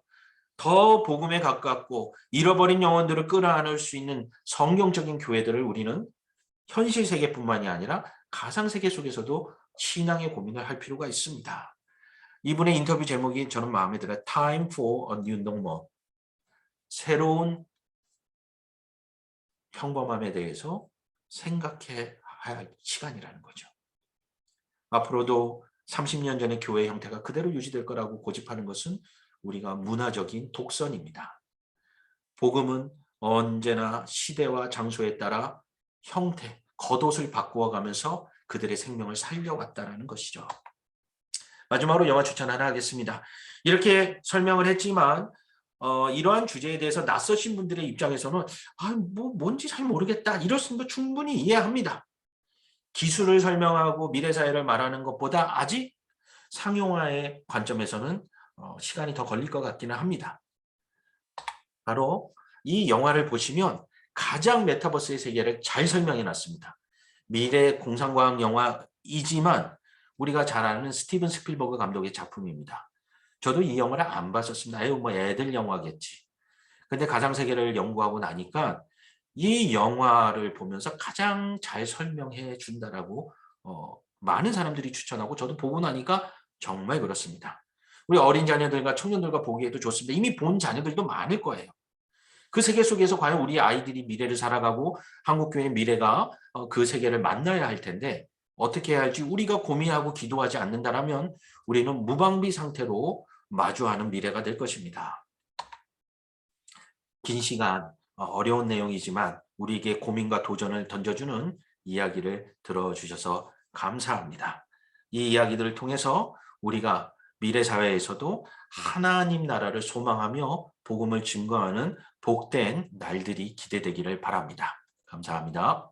더 복음에 가깝고 잃어버린 영혼들을 끌어안을 수 있는 성경적인 교회들을 우리는 현실 세계뿐만이 아니라 가상 세계 속에서도 신앙의 고민을 할 필요가 있습니다. 이분의 인터뷰 제목이 저는 마음에 들어요. Time for a New Normal. 새로운 평범함에 대해서 생각해야 할 시간이라는 거죠. 앞으로도 30년 전의 교회 형태가 그대로 유지될 거라고 고집하는 것은 우리가 문화적인 독선입니다. 복음은 언제나 시대와 장소에 따라 형태, 겉옷을 바꾸어 가면서 그들의 생명을 살려왔다는 것이죠. 마지막으로 영화 추천 하나 하겠습니다. 이렇게 설명을 했지만 이러한 주제에 대해서 낯서신 분들의 입장에서는 뭔지 잘 모르겠다 이렇습니다. 충분히 이해합니다. 기술을 설명하고 미래사회를 말하는 것보다 아직 상용화의 관점에서는 시간이 더 걸릴 것 같기는 합니다. 바로 이 영화를 보시면 가장 메타버스의 세계를 잘 설명해 놨습니다. 미래 공상과학 영화이지만 우리가 잘 아는 스티븐 스필버그 감독의 작품입니다. 저도 이 영화를 안 봤었습니다. 뭐 애들 영화겠지. 근데 가상세계를 연구하고 나니까 이 영화를 보면서 가장 잘 설명해 준다라고 많은 사람들이 추천하고 저도 보고 나니까 정말 그렇습니다. 우리 어린 자녀들과 청년들과 보기에도 좋습니다. 이미 본 자녀들도 많을 거예요. 그 세계 속에서 과연 우리 아이들이 미래를 살아가고 한국교회의 미래가 그 세계를 만나야 할 텐데 어떻게 해야 할지 우리가 고민하고 기도하지 않는다면 우리는 무방비 상태로 마주하는 미래가 될 것입니다. 긴 시간 어려운 내용이지만 우리에게 고민과 도전을 던져주는 이야기를 들어주셔서 감사합니다. 이 이야기들을 통해서 우리가 미래 사회에서도 하나님 나라를 소망하며 복음을 증거하는 복된 날들이 기대되기를 바랍니다. 감사합니다.